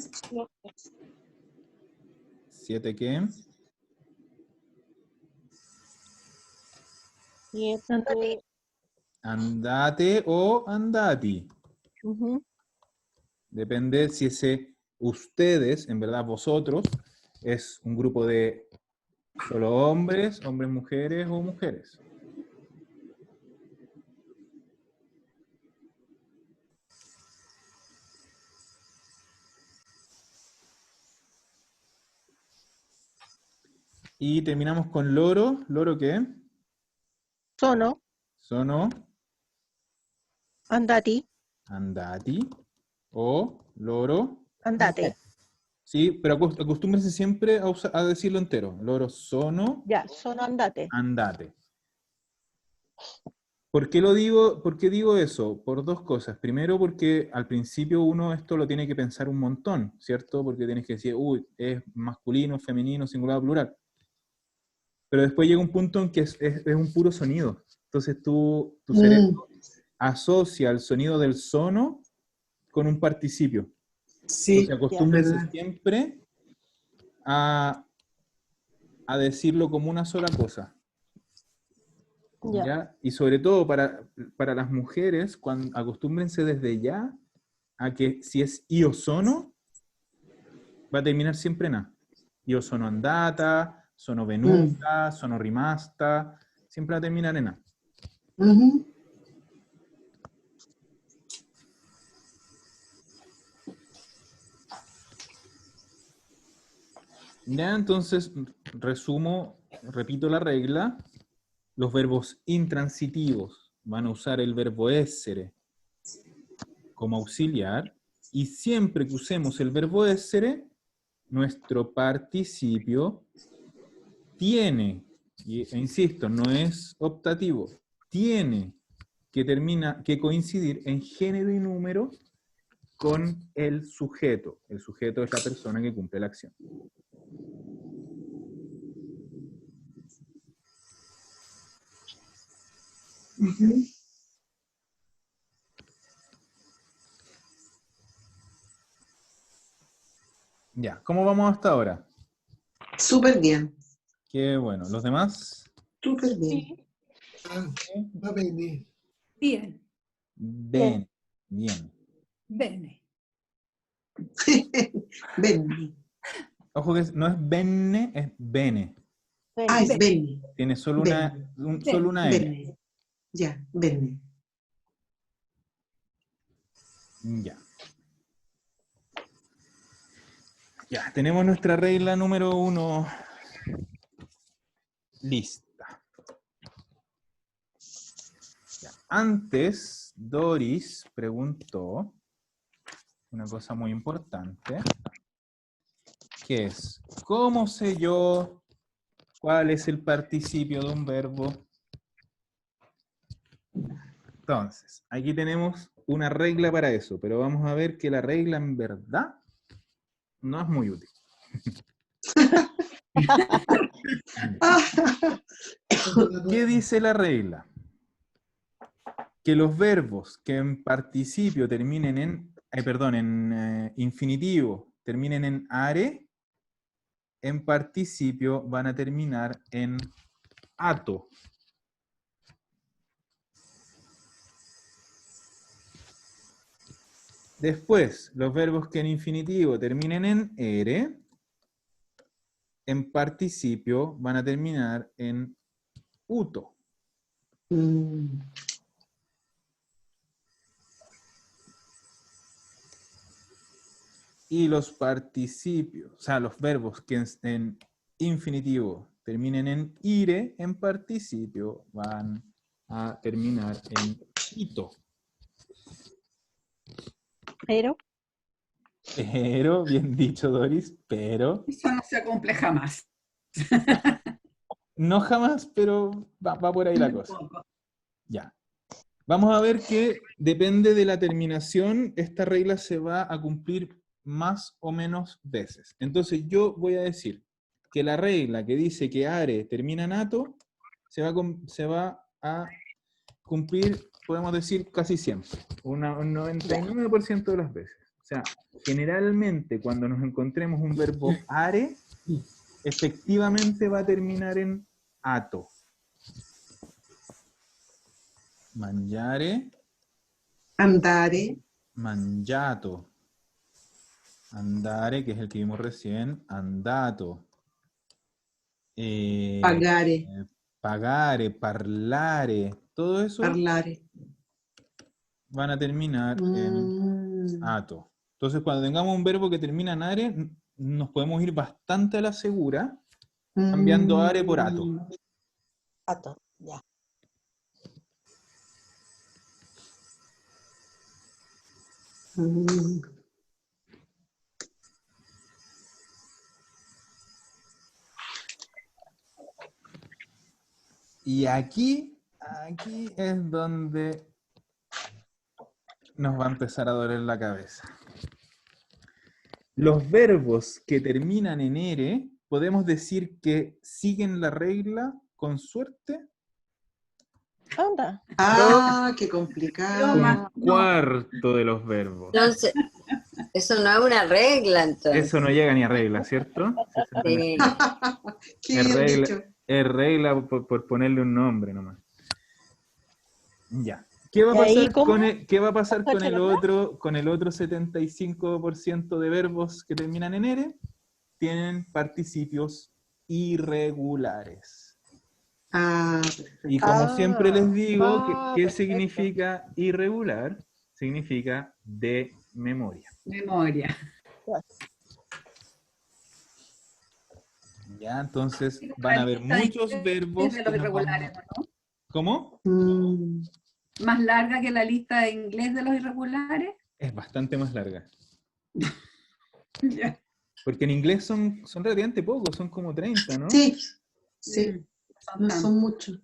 ¿7 qué? Siete. Andate o andati. Ujú. Depende si ese ustedes, en verdad vosotros, es un grupo de solo hombres, hombres, mujeres o mujeres. Y terminamos con loro. ¿Loro qué? Sono, Sono andati, andati o loro. andate. Sí, pero acostúmbrense siempre a decirlo entero. Loro sono Ya, sono andate. andate. ¿Por qué lo digo? ¿Por qué digo eso? Por dos cosas. Primero, porque al principio uno esto lo tiene que pensar un montón, ¿cierto? Porque tienes que decir, uy, es masculino, femenino, singular, plural. Pero después llega un punto en que es un puro sonido. Entonces tu cerebro asocia el sonido del sono con un participio. Sí, Entonces acostúmbrense verdad. siempre a decirlo como una sola cosa. Ya. ¿Ya? Y sobre todo para las mujeres, acostúmbrense desde ya a que si es io sono, va a terminar siempre en A. Io sono andata, sono venuta, sono rimasta, siempre va a terminar en A. Ya, entonces, repito la regla. Los verbos intransitivos van a usar el verbo essere como auxiliar, y siempre que usemos el verbo essere, nuestro participio tiene, e insisto, no es optativo, tiene que coincidir en género y número con el sujeto. El sujeto es la persona que cumple la acción. Ya, ¿cómo vamos hasta ahora? Súper bien. Qué bueno. ¿Los demás? Súper bien. Va bene. Bien. Bien. Bene. Ven. Ojo que no es bene, es bene. Ah, es bene. Tiene solo Bene. solo una N. Bene. Ya, bene. Ya. Ya, tenemos nuestra regla número 1 lista. Ya. Antes, Doris preguntó una cosa muy importante, que es, ¿cómo sé yo cuál es el participio de un verbo? Entonces, aquí tenemos una regla para eso, pero vamos a ver que la regla en verdad no es muy útil. ¿Qué dice la regla? Que los verbos que en participio terminen en infinitivo terminen en are, en participio van a terminar en ato. Después, los verbos que en infinitivo terminen en ere, en participio van a terminar en uto. Y los participios, o sea, los verbos que en infinitivo terminen en ire, en participio van a terminar en ito. Pero, bien dicho, Doris, pero... Eso no se acompleja más. No jamás, pero va por ahí la cosa. Ya. Vamos a ver que depende de la terminación, esta regla se va a cumplir más o menos veces. Entonces yo voy a decir que la regla que dice que are termina en ato, se va a cumplir, podemos decir, casi siempre. Un 99% de las veces. O sea, generalmente cuando nos encontremos un verbo are, efectivamente va a terminar en ato. Mangiare. Andare. Mangiato. Andare, que es el que vimos recién. Andato. Pagare. Pagare, parlare. Todo eso Parlare. van a terminar en ato. Entonces, cuando tengamos un verbo que termina en are, nos podemos ir bastante a la segura, cambiando are por ato. Ato, ya. Y aquí es donde nos va a empezar a doler la cabeza. Los verbos que terminan en ere, podemos decir que siguen la regla con suerte. Anda. Ah, qué complicado. Un cuarto de los verbos. Entonces, eso no es una regla, entonces. Eso no llega ni a regla, ¿cierto? Sí. Qué Es bien regla, dicho. es regla por ponerle un nombre nomás. Ya. ¿Qué va a ¿Y ahí pasar, cómo? ¿qué va a pasar con el ¿Cuánto otro 75% de verbos que terminan en ere? Tienen participios irregulares. Ah, Y como siempre les digo, ¿qué perfecto. significa irregular? Significa de memoria. Memoria. Ya, entonces van a haber muchos verbos. De los irregulares, ¿no? ¿Cómo? ¿Más larga que la lista de inglés de los irregulares? Es bastante más larga. Ya. Porque en inglés son relativamente pocos, son como 30, ¿no? sí, sí, Son no tantos. son muchos.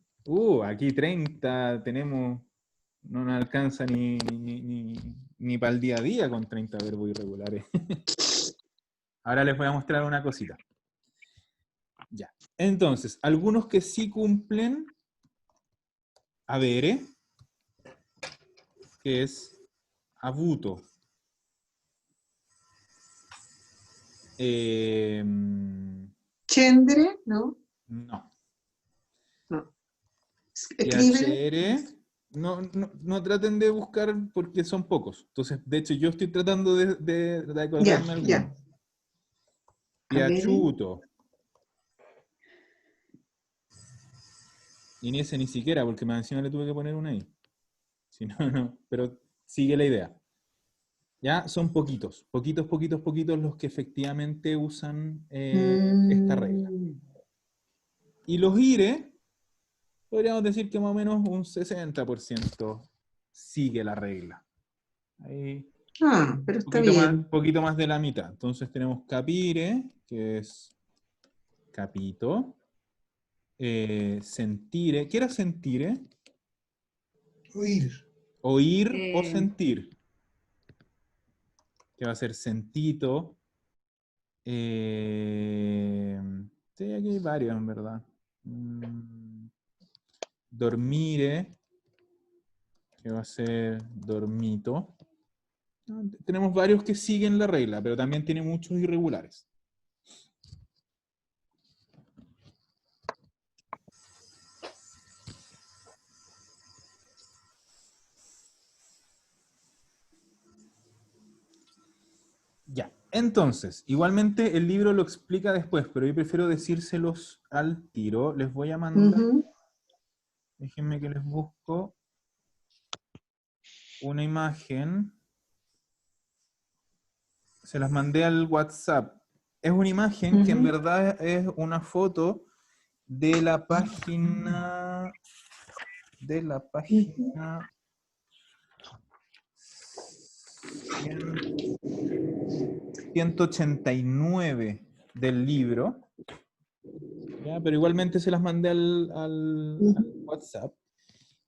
Aquí 30 tenemos, no nos alcanza ni para el día a día con 30 verbos irregulares. Ahora les voy a mostrar una cosita. Ya. Entonces, algunos que sí cumplen avere, que es avuto. Chendere, ¿no? No. Escribe. No traten de buscar porque son pocos. Entonces, de hecho, yo estoy tratando de acordarme algunos. Ya. Piaciuto. Y ni ese ni siquiera, porque más encima le tuve que poner una I. Si no, no. Pero sigue la idea. Ya son poquitos los que efectivamente usan esta regla. Y los IRE, podríamos decir que más o menos un 60% sigue la regla. Ahí, pero está bien. Poquito más de la mitad. Entonces tenemos capire, que es capito. Sentire. ¿Qué era sentire? Oír. Oír o sentir. Que va a ser sentito. Sí, aquí hay varios, en verdad. Dormire, que va a ser dormito. Tenemos varios que siguen la regla, pero también tiene muchos irregulares. Ya, entonces, igualmente el libro lo explica después, pero yo prefiero decírselos al tiro. Les voy a mandar, déjenme que les busco una imagen. Se las mandé al WhatsApp. Es una imagen que en verdad es una foto de la página 189 del libro. ¿Ya? Pero igualmente se las mandé al WhatsApp,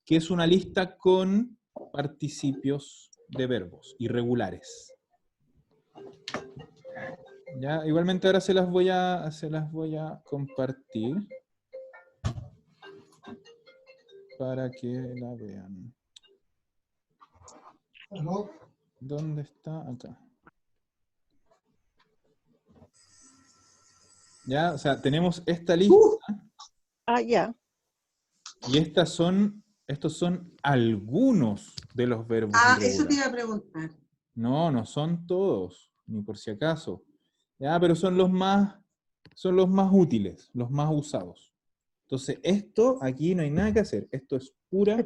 que es una lista con participios de verbos irregulares. ¿Ya? Igualmente ahora se las voy a compartir para que la vean. ¿Aló? ¿Dónde está? Acá. Ya, o sea, tenemos esta lista. Ya. Y estos son algunos de los verbos irregulares. Eso te iba a preguntar. No, no son todos, ni por si acaso. Ya, pero son los más útiles, los más usados. Entonces, esto aquí no hay nada que hacer. Esto es pura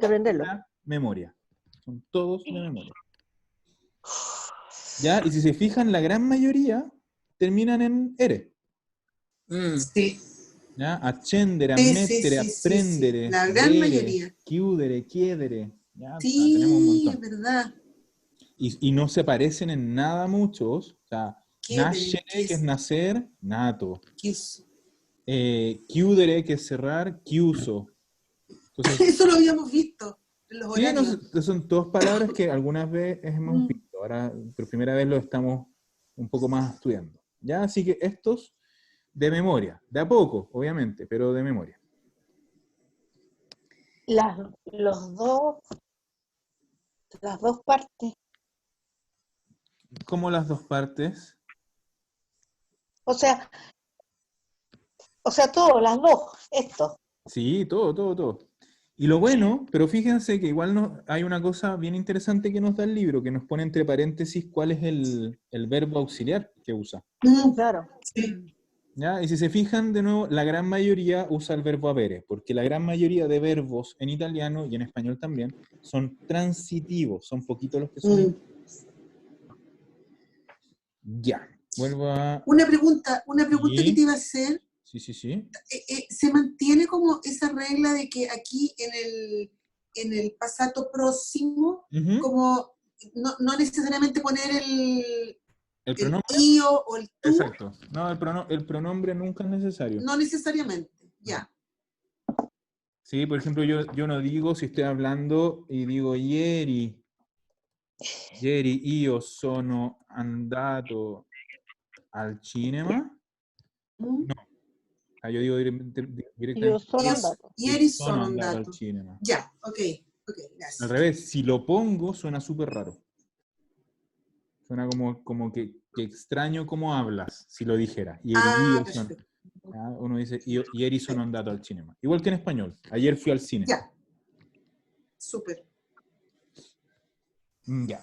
memoria. Son todos de memoria. ¿Ya? Y si se fijan, la gran mayoría terminan en ere. Sí. ¿Ya? Accendere, ammettere, apprendere, La gran mayoría. chiudere, chiedere. ¿Ya? Sí, tenemos un montón. es verdad. Y no se parecen en nada muchos. O sea, nascere, que es nacer, nato. Chiudere, que es cerrar, chiuso. Entonces, eso lo habíamos visto en los horarios. Sí, son todas palabras que algunas veces hemos visto. Ahora, por primera vez lo estamos un poco más estudiando. ¿Ya? Así que estos de memoria. De a poco, obviamente, pero de memoria. Las dos partes. ¿Cómo las dos partes? O sea, todo, las dos, esto. Sí, todo. Y lo bueno, pero fíjense que igual hay una cosa bien interesante que nos da el libro, que nos pone entre paréntesis cuál es el verbo auxiliar que usa. Claro. Sí. ¿Ya? Y si se fijan, de nuevo, la gran mayoría usa el verbo avere, porque la gran mayoría de verbos en italiano y en español también son transitivos, son poquitos los que son. Ya, vuelvo a... Una pregunta que te iba a hacer. Sí. ¿Se mantiene como esa regla de que aquí en el pasado próximo, como no necesariamente poner el pronombre? io o el tú? Exacto. No, el pronombre nunca es necesario. No necesariamente, ya. Sí, por ejemplo, yo no digo si estoy hablando y digo ieri io sono andato al cinema. No. Yo digo directamente. Io sono andato. Ieri sono andato al cinema. Ya, ok, gracias. Al revés, si lo pongo suena súper raro. Suena como que extraño cómo hablas, si lo dijera. Uno dice, ieri sono andato al cinema. Igual que en español. Ayer fui al cine. Ya. Súper. Ya.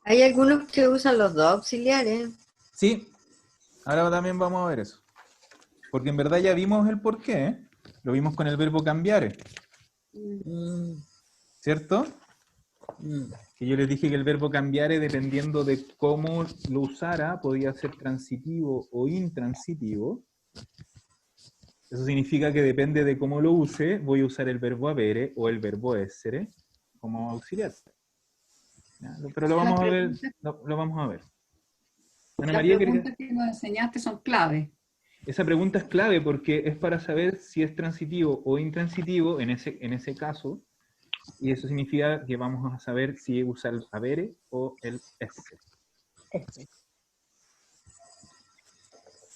Hay algunos que usan los dos auxiliares. Sí. Ahora también vamos a ver eso. Porque en verdad ya vimos el porqué, ¿eh? Lo vimos con el verbo cambiare, ¿cierto? Que yo les dije que el verbo cambiare, dependiendo de cómo lo usara, podía ser transitivo o intransitivo. Eso significa que depende de cómo lo use, voy a usar el verbo avere o el verbo essere como auxiliar. ¿Ya? Pero lo vamos a ver. Lo vamos a ver. Ana Las María, preguntas que nos enseñaste son clave. esa pregunta es clave porque es para saber si es transitivo o intransitivo en ese caso, y eso significa que vamos a saber si usa el avere o el essere.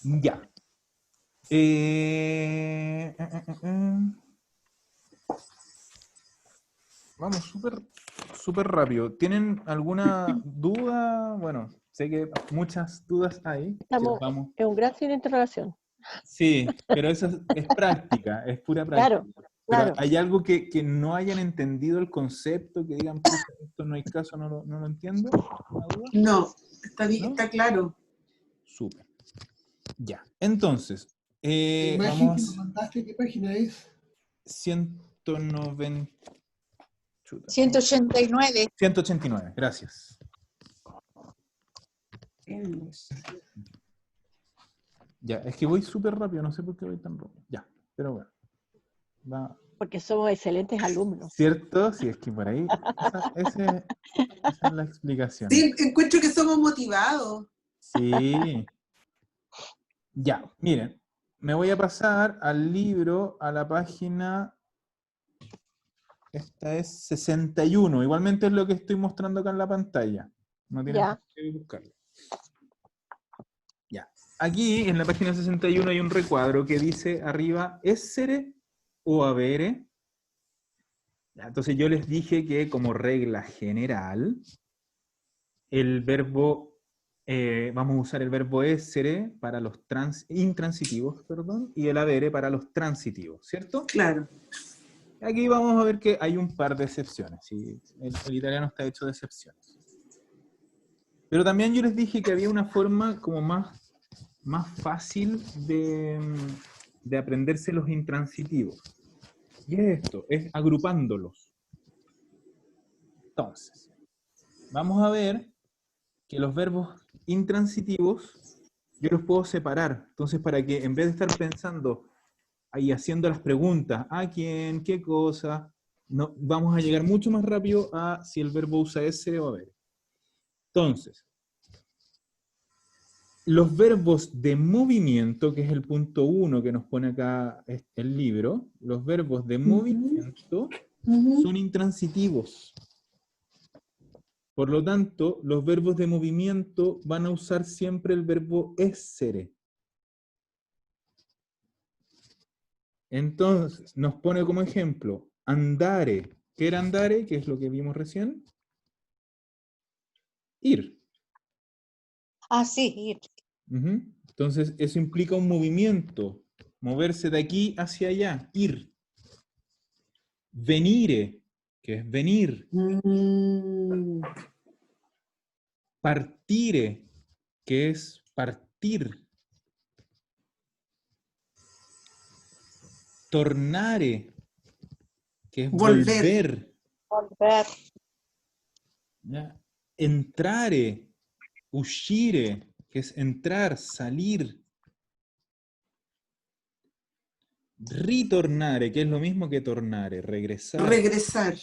Ya. Vamos súper rápido. ¿Tienen alguna duda? Bueno, sé que muchas dudas hay. Estamos en un gran signo de interrogación. Sí, pero eso es práctica, es pura práctica. Claro, Pero claro. ¿hay algo que no hayan entendido el concepto, que digan, "Pucha, esto no hay caso, no lo entiendo"? ¿Alguna duda? No, está bien, ¿No? está claro. Súper. Ya, entonces, La imagen que vamos nos mandaste, ¿qué página es? 190... chuta, 189. 189, gracias. Ya, es que voy súper rápido, no sé por qué voy tan rápido. Ya, pero bueno. Va. Porque somos excelentes alumnos. ¿Cierto? Sí, es que por ahí, esa es la explicación. Sí, encuentro que somos motivados. Sí. Ya, miren, me voy a pasar al libro, a la página, esta es 61, igualmente es lo que estoy mostrando acá en la pantalla. No tienen Ya. que buscarlo. Ya, aquí en la página 61 hay un recuadro que dice arriba, essere o avere. Ya, entonces yo les dije que como regla general, el verbo, vamos a usar el verbo essere para los intransitivos, perdón, y el avere para los transitivos, ¿cierto? Claro. Aquí vamos a ver que hay un par de excepciones, ¿sí? El italiano está hecho de excepciones. Pero también yo les dije que había una forma como más fácil de aprenderse los intransitivos. Y es esto, es agrupándolos. Entonces, vamos a ver que los verbos intransitivos yo los puedo separar. Entonces, para que en vez de estar pensando ahí haciendo las preguntas, ¿a quién? ¿Qué cosa? No, vamos a llegar mucho más rápido a si el verbo usa ese o haber. Entonces, los verbos de movimiento, que es el punto 1 que nos pone acá el libro, los verbos de movimiento son intransitivos. Por lo tanto, los verbos de movimiento van a usar siempre el verbo essere. Entonces, nos pone como ejemplo, andare. ¿Qué era andare? ¿Qué es lo que vimos recién? Ir. Ah, sí, ir. Entonces, eso implica un movimiento. Moverse de aquí hacia allá. Ir. Venire, que es venir. Partire, que es partir. Tornare, que es volver. Volver. ¿Ya? Entrare, uscire, que es entrar, salir. Ritornare, que es lo mismo que tornare, regresar. Regresar.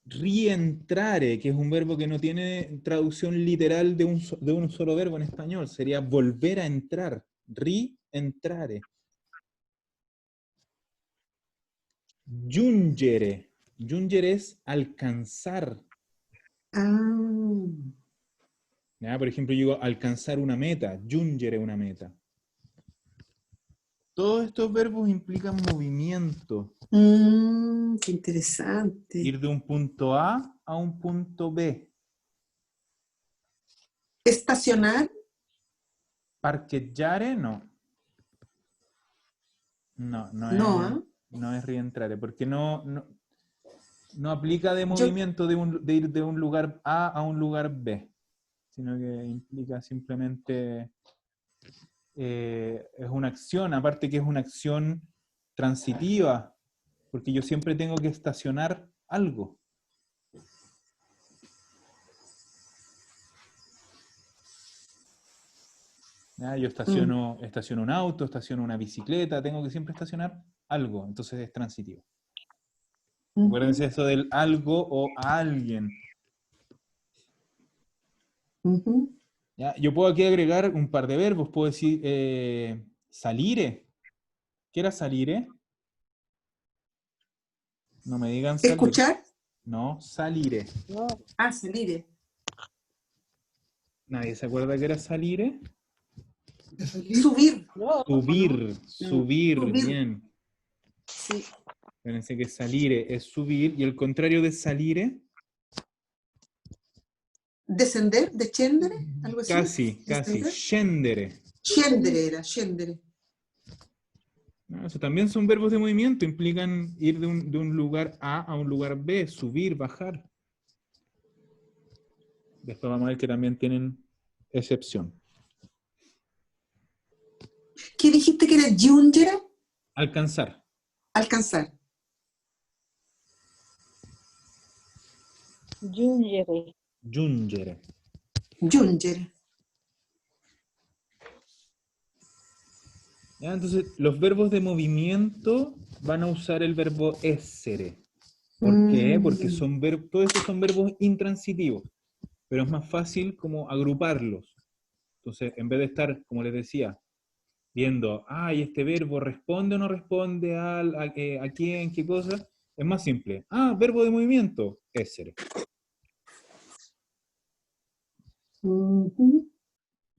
Rientrare, que es un verbo que no tiene traducción literal de un solo verbo en español, sería volver a entrar. Rientrare. Giungere. Giungere es alcanzar. ¿Ya? Por ejemplo, yo digo alcanzar una meta. Giungere una meta. Todos estos verbos implican movimiento. Qué interesante. Ir de un punto A un punto B. ¿Estacionar? Parcheggiare, no. No es rientrare, porque no aplica de movimiento de ir de un lugar A a un lugar B. sino que implica simplemente, es una acción, aparte que es una acción transitiva, porque yo siempre tengo que estacionar algo. ¿Ya? Yo estaciono un auto, estaciono una bicicleta, tengo que siempre estacionar algo, entonces es transitivo. Acuérdense eso del algo o a alguien. ¿Ya? Yo puedo aquí agregar un par de verbos, puedo decir salire. ¿Qué era salire? No me digan salir. ¿Escuchar? No, salire. No. Ah, salir. ¿Nadie se acuerda que era salire? Subir. No. Subir, subir, Subir. bien. Sí. Fíjense que salire es subir, y el contrario de salire, Descender, descendere, algo así. casi, Descender. scendere. Scendere era, scendere. ¿No? Eso también son verbos de movimiento, implican ir de un lugar A un lugar B, subir, bajar. Después vamos a ver que también tienen excepción. ¿Qué dijiste que era giungere? Alcanzar. Alcanzar. Giungere. Giungere. Giungere. ¿Ya? Entonces, los verbos de movimiento van a usar el verbo essere. ¿Por qué? Porque todos estos son verbos intransitivos, pero es más fácil como agruparlos. Entonces, en vez de estar, como les decía, viendo, ¿y este verbo responde o no responde a quién, qué cosa? Es más simple. Verbo de movimiento, essere.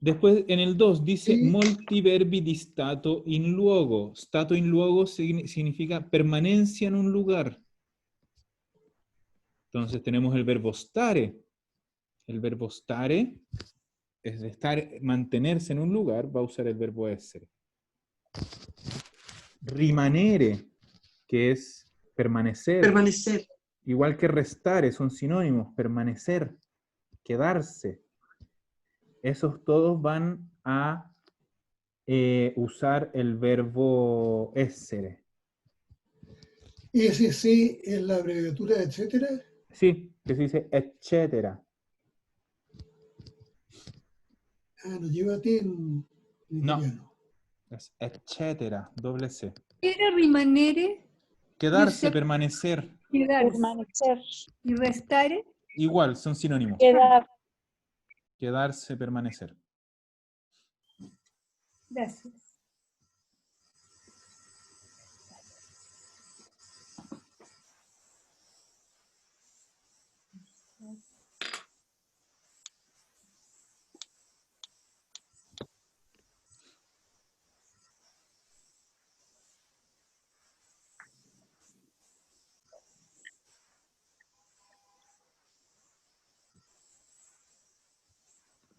Después, en el 2, dice molti verbi di stato in luogo. Stato in luogo significa permanencia en un lugar. Entonces tenemos el verbo stare. El verbo stare es de estar, mantenerse en un lugar, va a usar el verbo essere. Rimanere, que es permanecer. Permanecer. Igual que restare, son sinónimos, permanecer, quedarse. Esos todos van a usar el verbo essere. ¿ESC es la abreviatura, etcétera? Sí, que se dice etcétera. Nos lleva a ti en italiano. Es etcétera, doble C. ¿Era rimanere? Quedarse, permanecer. Quedarse. Permanecer. ¿Y restare? Igual, son sinónimos. Quedar. Quedarse, permanecer. Gracias.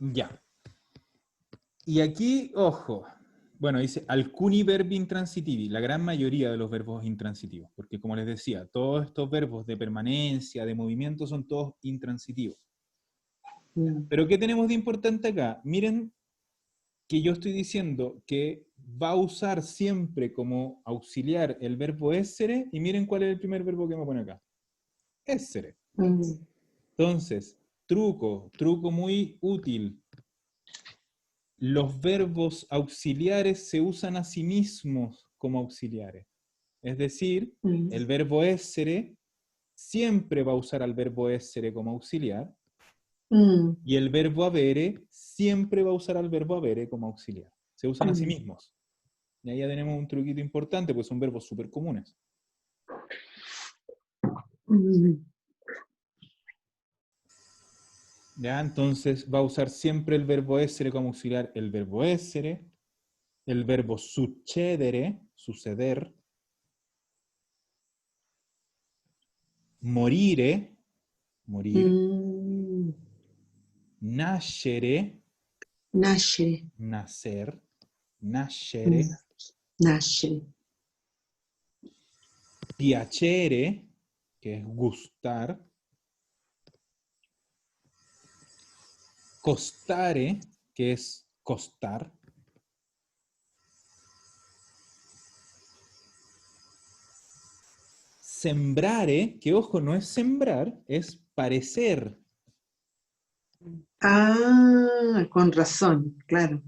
Ya. Y aquí, ojo, bueno, dice alcuni verbi intransitivi, la gran mayoría de los verbos intransitivos, porque como les decía, todos estos verbos de permanencia, de movimiento, son todos intransitivos. Pero ¿qué tenemos de importante acá? Miren que yo estoy diciendo que va a usar siempre como auxiliar el verbo essere, y miren cuál es el primer verbo que me pone acá. Essere. Entonces, truco muy útil. Los verbos auxiliares se usan a sí mismos como auxiliares. Es decir, el verbo essere siempre va a usar al verbo essere como auxiliar, y el verbo avere siempre va a usar al verbo avere como auxiliar. Se usan a sí mismos. Y ahí ya tenemos un truquito importante, pues son verbos súper comunes. ¿Ya? Entonces va a usar siempre el verbo essere como auxiliar, el verbo essere, el verbo succedere, suceder, morire, morir, nascere, Nascere. nacer, nascere, Nascere. piacere, que es gustar, Costare, que es costar. Sembrare, que ojo, no es sembrar, es parecer. Ah, con razón, claro.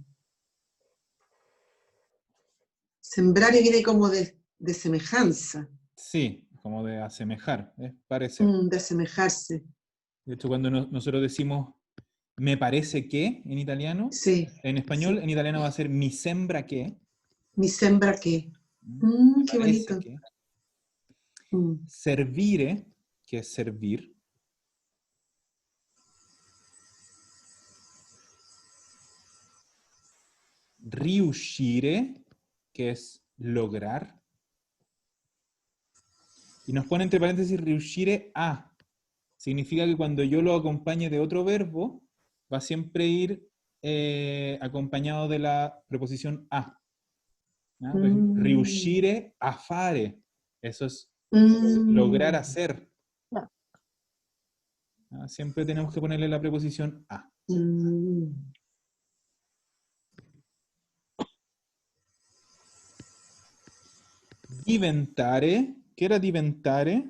Sembrar viene como de semejanza, Sí, como de asemejar, es parecer. de asemejarse. De hecho, cuando nosotros decimos me parece que en italiano, Sí, en español, sí. en italiano va a ser mi sembra que. Mi sembra que. Me Qué parece bonito. que. Mm. Servire, que es servir. Riuscire, que es lograr. Y nos pone entre paréntesis riuscire a. Significa que cuando yo lo acompañe de otro verbo, va a siempre ir acompañado de la preposición a. ¿Ya? Riuscire a fare. Eso es lograr hacer. Ya. ¿Ya? Siempre tenemos que ponerle la preposición a. Diventare. ¿Qué era diventare?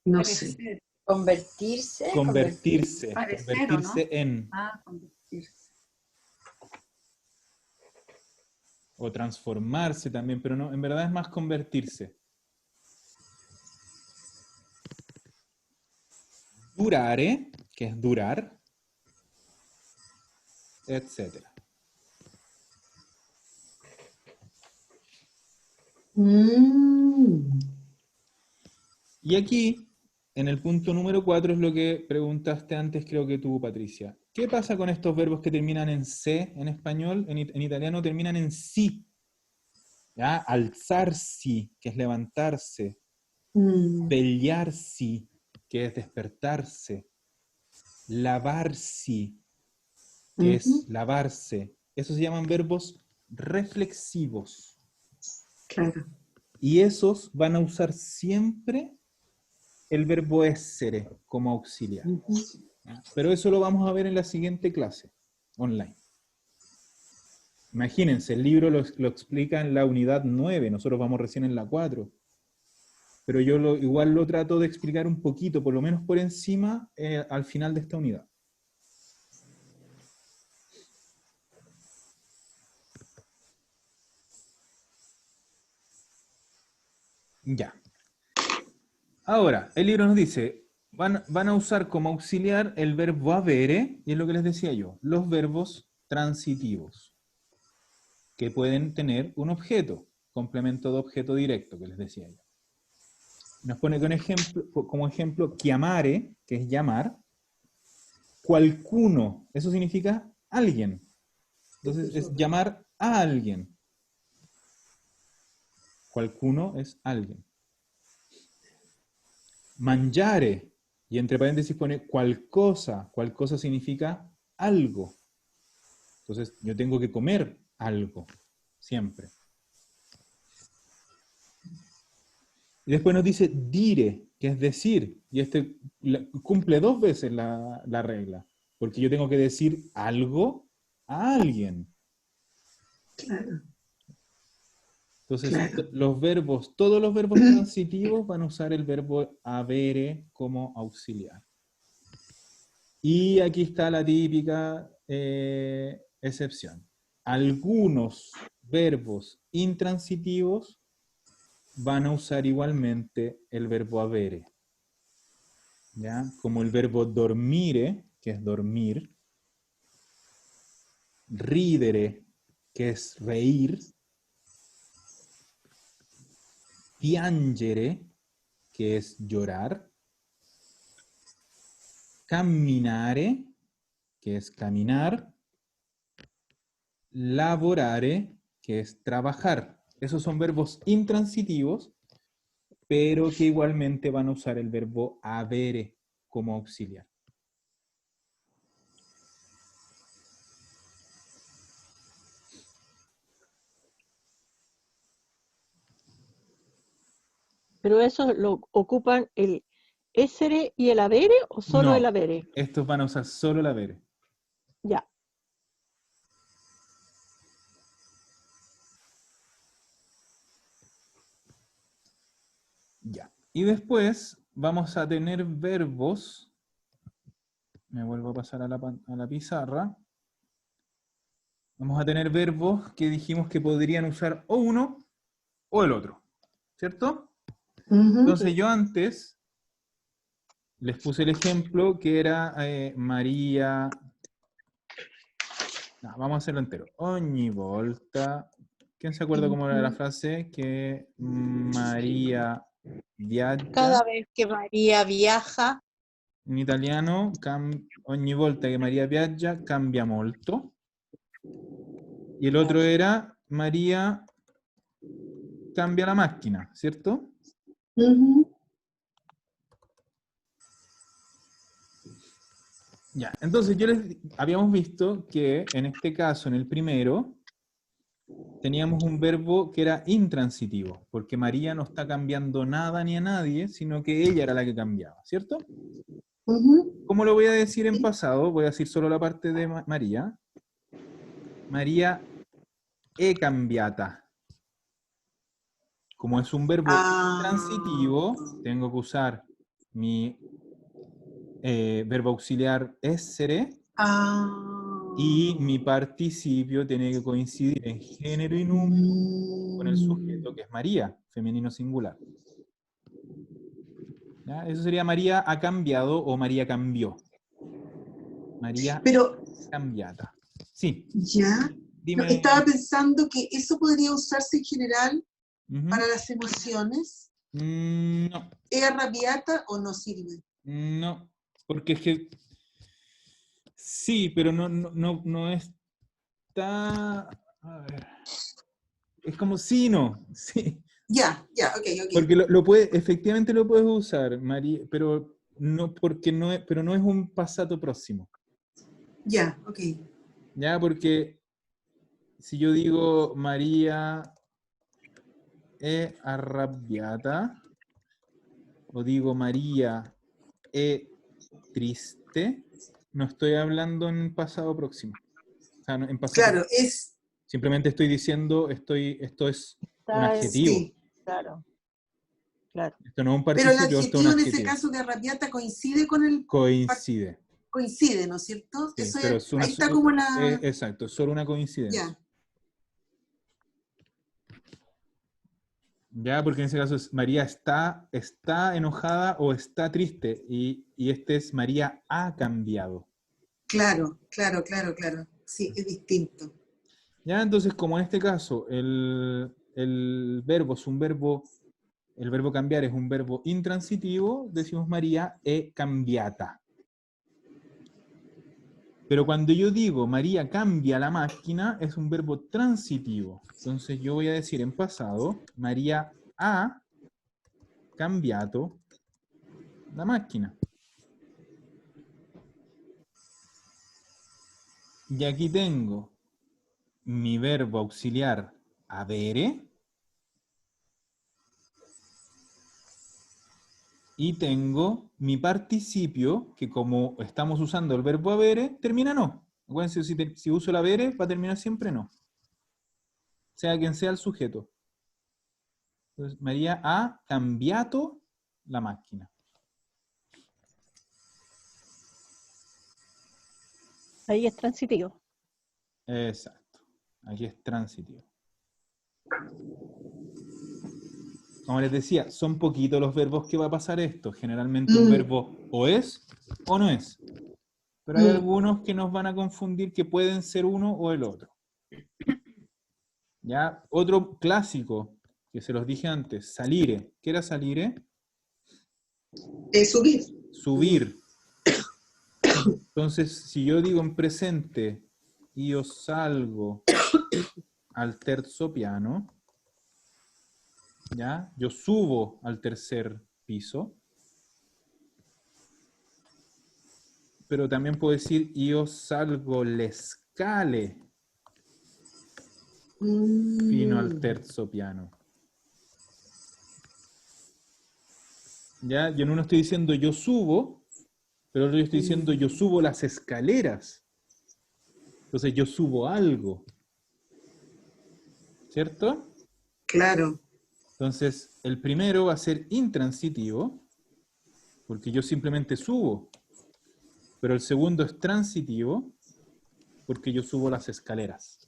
No sé. Parecer. Convertirse. Convertirse. Parecer, Convertirse ¿o no? en. Ah, convertirse. O transformarse también, pero no, en verdad es más convertirse. Durare, que es durar, etcétera. Y aquí, en el punto número 4, es lo que preguntaste antes, creo que tú, Patricia. ¿Qué pasa con estos verbos que terminan en se en español? En italiano terminan en si. ¿Ya? Alzarsi, que es levantarse. Vegliarsi, que es despertarse. Lavarsi, que es lavarse. Esos se llaman verbos reflexivos. Claro. Y esos van a usar siempre el verbo essere como auxiliar. Pero eso lo vamos a ver en la siguiente clase, online. Imagínense, el libro lo explica en la unidad 9, nosotros vamos recién en la 4. Pero yo igual lo trato de explicar un poquito, por lo menos por encima, al final de esta unidad. Ya. Ahora, el libro nos dice, van a usar como auxiliar el verbo avere, y es lo que les decía yo, los verbos transitivos, que pueden tener un objeto, complemento de objeto directo, que les decía yo. Nos pone como ejemplo chiamare, que es llamar, qualcuno, eso significa alguien. Entonces es llamar a alguien. Qualcuno es alguien. Mangiare, y entre paréntesis pone qualcosa. Qualcosa significa algo. Entonces yo tengo que comer algo, siempre. Y después nos dice dire, que es decir, y este cumple 2 veces la regla, porque yo tengo que decir algo a alguien. Claro. Entonces, Claro. todos los verbos transitivos van a usar el verbo avere como auxiliar. Y aquí está la típica excepción. Algunos verbos intransitivos van a usar igualmente el verbo avere. ¿Ya? Como el verbo dormire, que es dormir. Ridere, que es reír. Piangere, que es llorar. Camminare, que es caminar. Lavorare, que es trabajar. Esos son verbos intransitivos, pero que igualmente van a usar el verbo avere como auxiliar. ¿Pero eso lo ocupan el essere y el avere o solo el No, avere? estos van a usar solo el avere. Ya. Ya. Y después vamos a tener verbos. Me vuelvo a pasar a la pizarra. Vamos a tener verbos que dijimos que podrían usar o uno o el otro. ¿Cierto? Entonces yo antes les puse el ejemplo que era María... No, vamos a hacerlo entero. Ogni volta. ¿Quién se acuerda cómo era la frase? Que María viaggia. Cada vez que María viaja, In italiano, ogni volta che Maria viaggia cambia molto. Y el otro era María cambia la máquina, ¿cierto? Ya, entonces habíamos visto que en este caso, en el primero, teníamos un verbo que era intransitivo, porque María no está cambiando nada ni a nadie, sino que ella era la que cambiaba, ¿cierto? ¿Cómo lo voy a decir en pasado? Voy a decir solo la parte de María. María è cambiata. Como es un verbo transitivo, tengo que usar mi verbo auxiliar essere y mi participio tiene que coincidir en género y número con el sujeto, que es María, femenino singular. ¿Ya? Eso sería María ha cambiado o María cambió. María cambiata. Sí. Ya. Dime. No, estaba pensando que eso podría usarse en general para las emociones. No. ¿Es arrabbiata o no sirve? No, porque es que sí, pero no está. A ver. Es como sí, no. Sí. Ya, ok. Porque efectivamente lo puedes usar, María, pero no, porque no es, pero no es un passato próximo. Ya, ok. Ya, porque si yo digo María è arrabbiata, o digo María è triste, no estoy hablando en pasado próximo. O sea, en pasado. Claro, es... Simplemente estoy diciendo, esto es un adjetivo. Sí. Claro. Esto no es un Pero el participio, esto es un adjetivo en ese adjetivo. caso de arrabbiata coincide con el... Coincide. Coincide, ¿no es cierto? Sí, Eso pero es, ahí está como la... exacto, es solo una coincidencia. Ya. Ya, porque en ese caso es María está enojada o está triste, y este es María ha cambiado. Claro. Sí, es distinto. Ya, entonces, como en este caso, el verbo es un verbo, el verbo cambiar es un verbo intransitivo, decimos María è cambiata. Pero cuando yo digo María cambia la máquina, es un verbo transitivo. Entonces yo voy a decir en pasado, María ha cambiato la máquina. Y aquí tengo mi verbo auxiliar avere y tengo mi participio, que como estamos usando el verbo avere, termina no. Acuérdense, si uso el avere, va a terminar siempre no. Sea quien sea el sujeto. Entonces, María ha cambiato la máquina. Ahí es transitivo. Exacto. Aquí es transitivo. Como les decía, son poquitos los verbos que va a pasar esto. Generalmente un verbo o es o no es. Pero hay algunos que nos van a confundir que pueden ser uno o el otro. ¿Ya? Otro clásico, que se los dije antes, salire. ¿Qué era salire? Subir. Subir. Entonces, si yo digo en presente, io salgo al terzo piano, ¿ya? Yo subo al tercer piso, pero también puedo decir io salgo le scale fino al terzo piano. ¿Ya? Yo en uno estoy diciendo yo subo, pero en otro yo estoy diciendo yo subo las escaleras Entonces yo subo algo, ¿cierto? Claro. Entonces el primero va a ser intransitivo, porque yo simplemente subo. Pero el segundo es transitivo, porque yo subo las escaleras.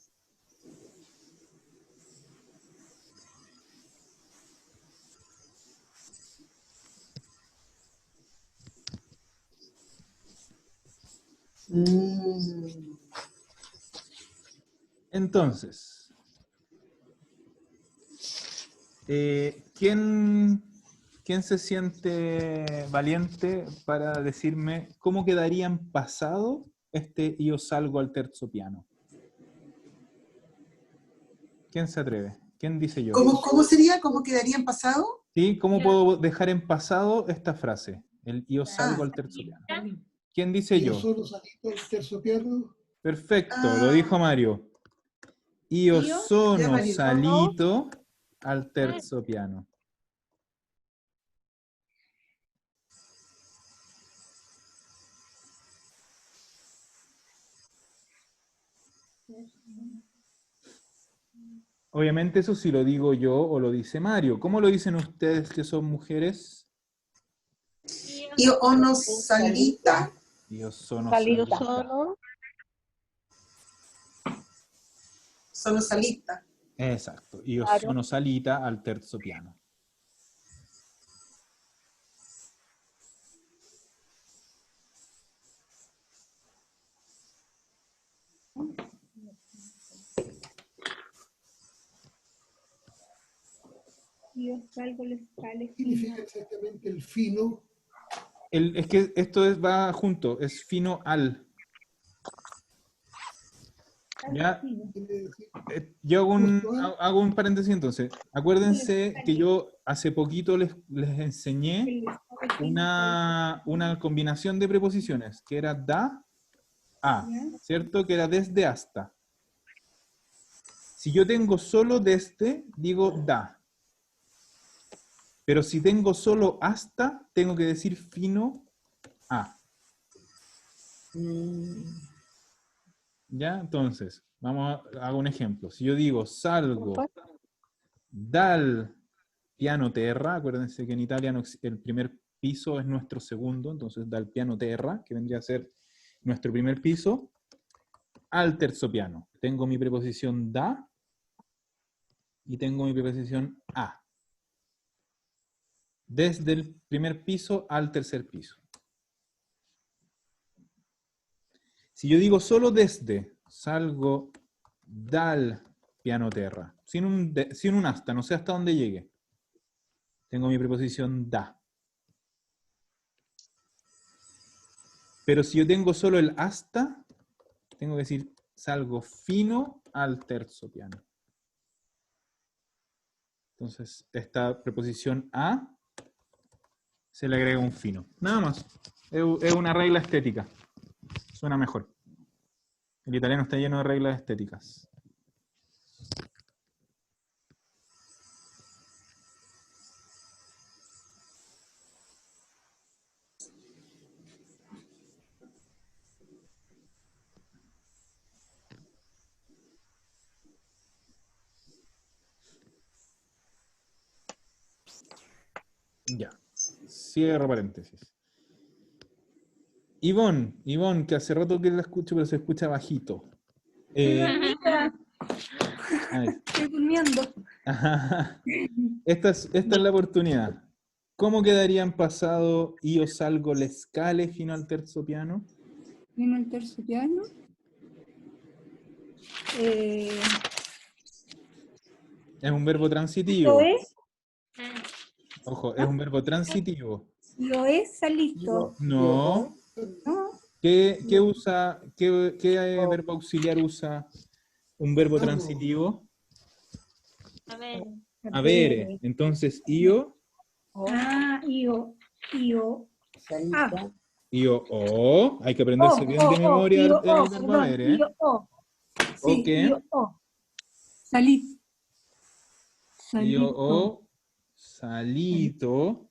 Entonces, ¿quién se siente valiente para decirme cómo quedaría en pasado este yo salgo al terzo piano? ¿Quién se atreve? ¿Quién dice yo? ¿Cómo sería? ¿Cómo quedaría en pasado? ¿Sí? ¿Cómo puedo dejar en pasado esta frase? El yo salgo al terzo piano. ¿Quién dice Yo yo? solo salito al terzo piano. Perfecto, lo dijo Mario. Io Ya, sono Mario. salito al terzo piano. Obviamente eso sí lo digo yo o lo dice Mario. ¿Cómo lo dicen ustedes que son mujeres? Io ono salita. Io sono Yo salita. solo, Sono salita. Esatto, io Claro. sono salita al terzo piano. Io salgo le scale ¿Qué significa exactamente el fino? Es que esto va junto, es fino al. ¿Ya? Yo hago un paréntesis entonces. Acuérdense que yo hace poquito les enseñé una combinación de preposiciones, que era da, a, ¿cierto? Que era desde hasta. Si yo tengo solo desde, digo da. Pero si tengo solo hasta, tengo que decir fino a. ¿Ya? Entonces, hago un ejemplo. Si yo digo salgo dal piano terra, acuérdense que en italiano el primer piso es nuestro segundo, entonces dal piano terra, que vendría a ser nuestro primer piso, al terzo piano. Tengo mi preposición da y tengo mi preposición a. Desde el primer piso al tercer piso. Si yo digo solo desde, salgo dal piano terra, sin un hasta, no sé hasta dónde llegue. Tengo mi preposición da. Pero si yo tengo solo el hasta, tengo que decir salgo fino al terzo piano. Entonces, esta preposición a se le agrega un fino. Nada más. Es una regla estética. Suena mejor. El italiano está lleno de reglas estéticas. Ya. Cierro paréntesis. Ivonne, que hace rato que la escucho, pero se escucha bajito. Estoy durmiendo. Esta es la oportunidad. ¿Cómo quedaría en pasado io salgo le scale fino al terzo piano? Vino el terzo piano. Es un verbo transitivo. Lo es. Ojo, es un verbo transitivo. Lo es salito. No. ¿No? ¿Qué verbo auxiliar usa un verbo transitivo? Avere. Entonces, io. Io. Io o. Hay que aprenderse bien de memoria el verbo avere. Io o. Sí, ¿O qué? io o. Salito. Io o salito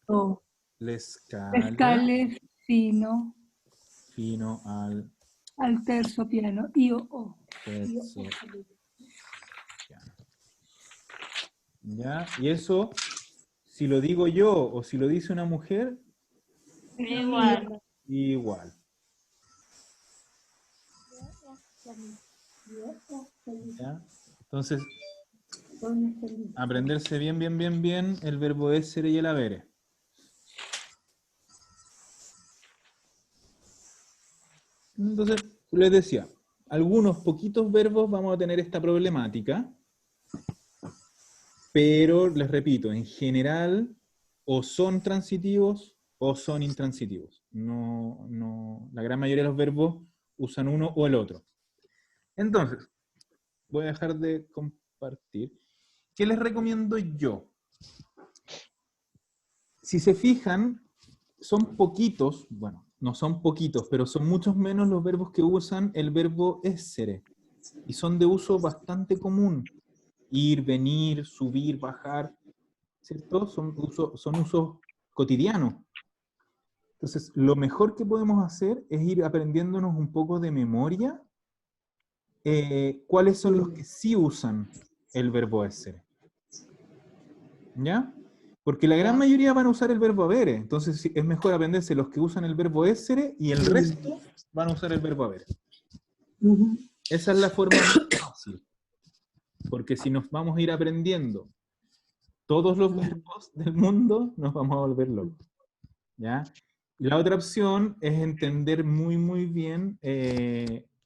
le scale fino fino al al terzo piano. Io ho. Terzo piano. ¿Ya? Y eso, si lo digo yo o si lo dice una mujer, Igual. igual. ¿Ya? Entonces, aprenderse bien, bien, bien, bien el verbo essere y el avere. Entonces, les decía, algunos poquitos verbos vamos a tener esta problemática, pero les repito, en general, o son transitivos o son intransitivos. La gran mayoría de los verbos usan uno o el otro. Entonces, voy a dejar de compartir. ¿Qué les recomiendo yo? Si se fijan, son poquitos, bueno, no son poquitos, pero son muchos menos los verbos que usan el verbo essere. Y son de uso bastante común. Ir, venir, subir, bajar, ¿cierto? Son usos cotidianos. Entonces, lo mejor que podemos hacer es ir aprendiéndonos un poco de memoria cuáles son los que sí usan el verbo essere. ¿Ya? Porque la gran mayoría van a usar el verbo avere, entonces es mejor aprenderse los que usan el verbo essere y el resto van a usar el verbo avere. Esa es la forma más fácil. Porque si nos vamos a ir aprendiendo todos los verbos del mundo, nos vamos a volver locos. ¿Ya? Y la otra opción es entender muy, muy bien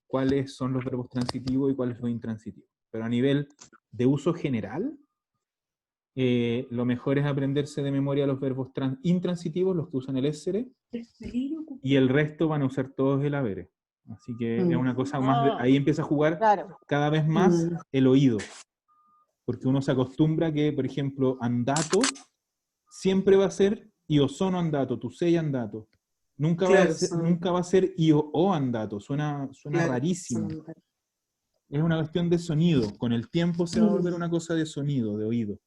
cuáles son los verbos transitivos y cuáles los intransitivos. Pero a nivel de uso general, lo mejor es aprenderse de memoria los verbos intransitivos, los que usan el essere, y el resto van a usar todos el avere. Así que es una cosa más, ahí empieza a jugar cada vez más el oído. Porque uno se acostumbra que, por ejemplo, andato siempre va a ser io sono andato, tu sei andato. Nunca, Claro, nunca va a ser io ho andato, suena claro, rarísimo. Es una cuestión de sonido. Con el tiempo se va a volver una cosa de sonido, de oído.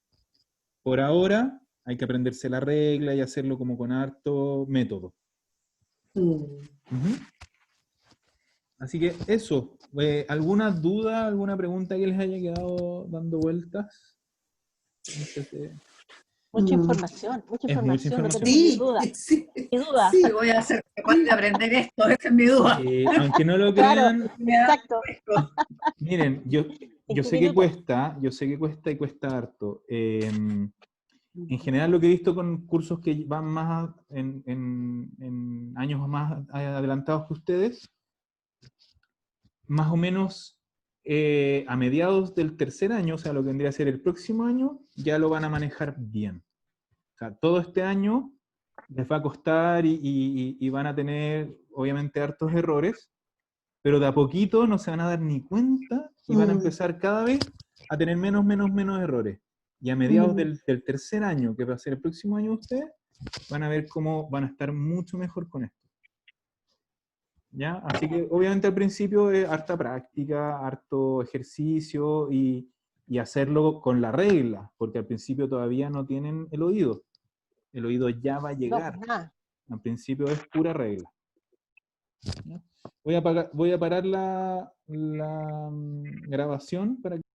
Por ahora hay que aprenderse la regla y hacerlo como con harto método. Así que eso. ¿Alguna duda, alguna pregunta que les haya quedado dando vueltas? Mucha información, mucha Es mucha información, no información. tenemos ni duda. Sí, Ni duda. sí. Voy a ser capaz de aprender esto, esa es mi duda. Aunque no lo Claro, crean, exacto. miren, yo qué sé que minutos? cuesta, y cuesta harto. En general lo que he visto con cursos que van más en años más adelantados que ustedes, más o menos a mediados del tercer año, o sea, lo que vendría a ser el próximo año, ya lo van a manejar bien. O sea, todo este año les va a costar y van a tener, obviamente, hartos errores, pero de a poquito no se van a dar ni cuenta y van a empezar cada vez a tener menos errores. Y a mediados del tercer año, que va a ser el próximo año ustedes, van a ver cómo van a estar mucho mejor con esto. ¿Ya? Así que obviamente al principio es harta práctica, harto ejercicio y hacerlo con la regla, porque al principio todavía no tienen el oído. El oído ya va a llegar. No, nada. Al principio es pura regla. ¿Ya? Voy a parar la grabación para que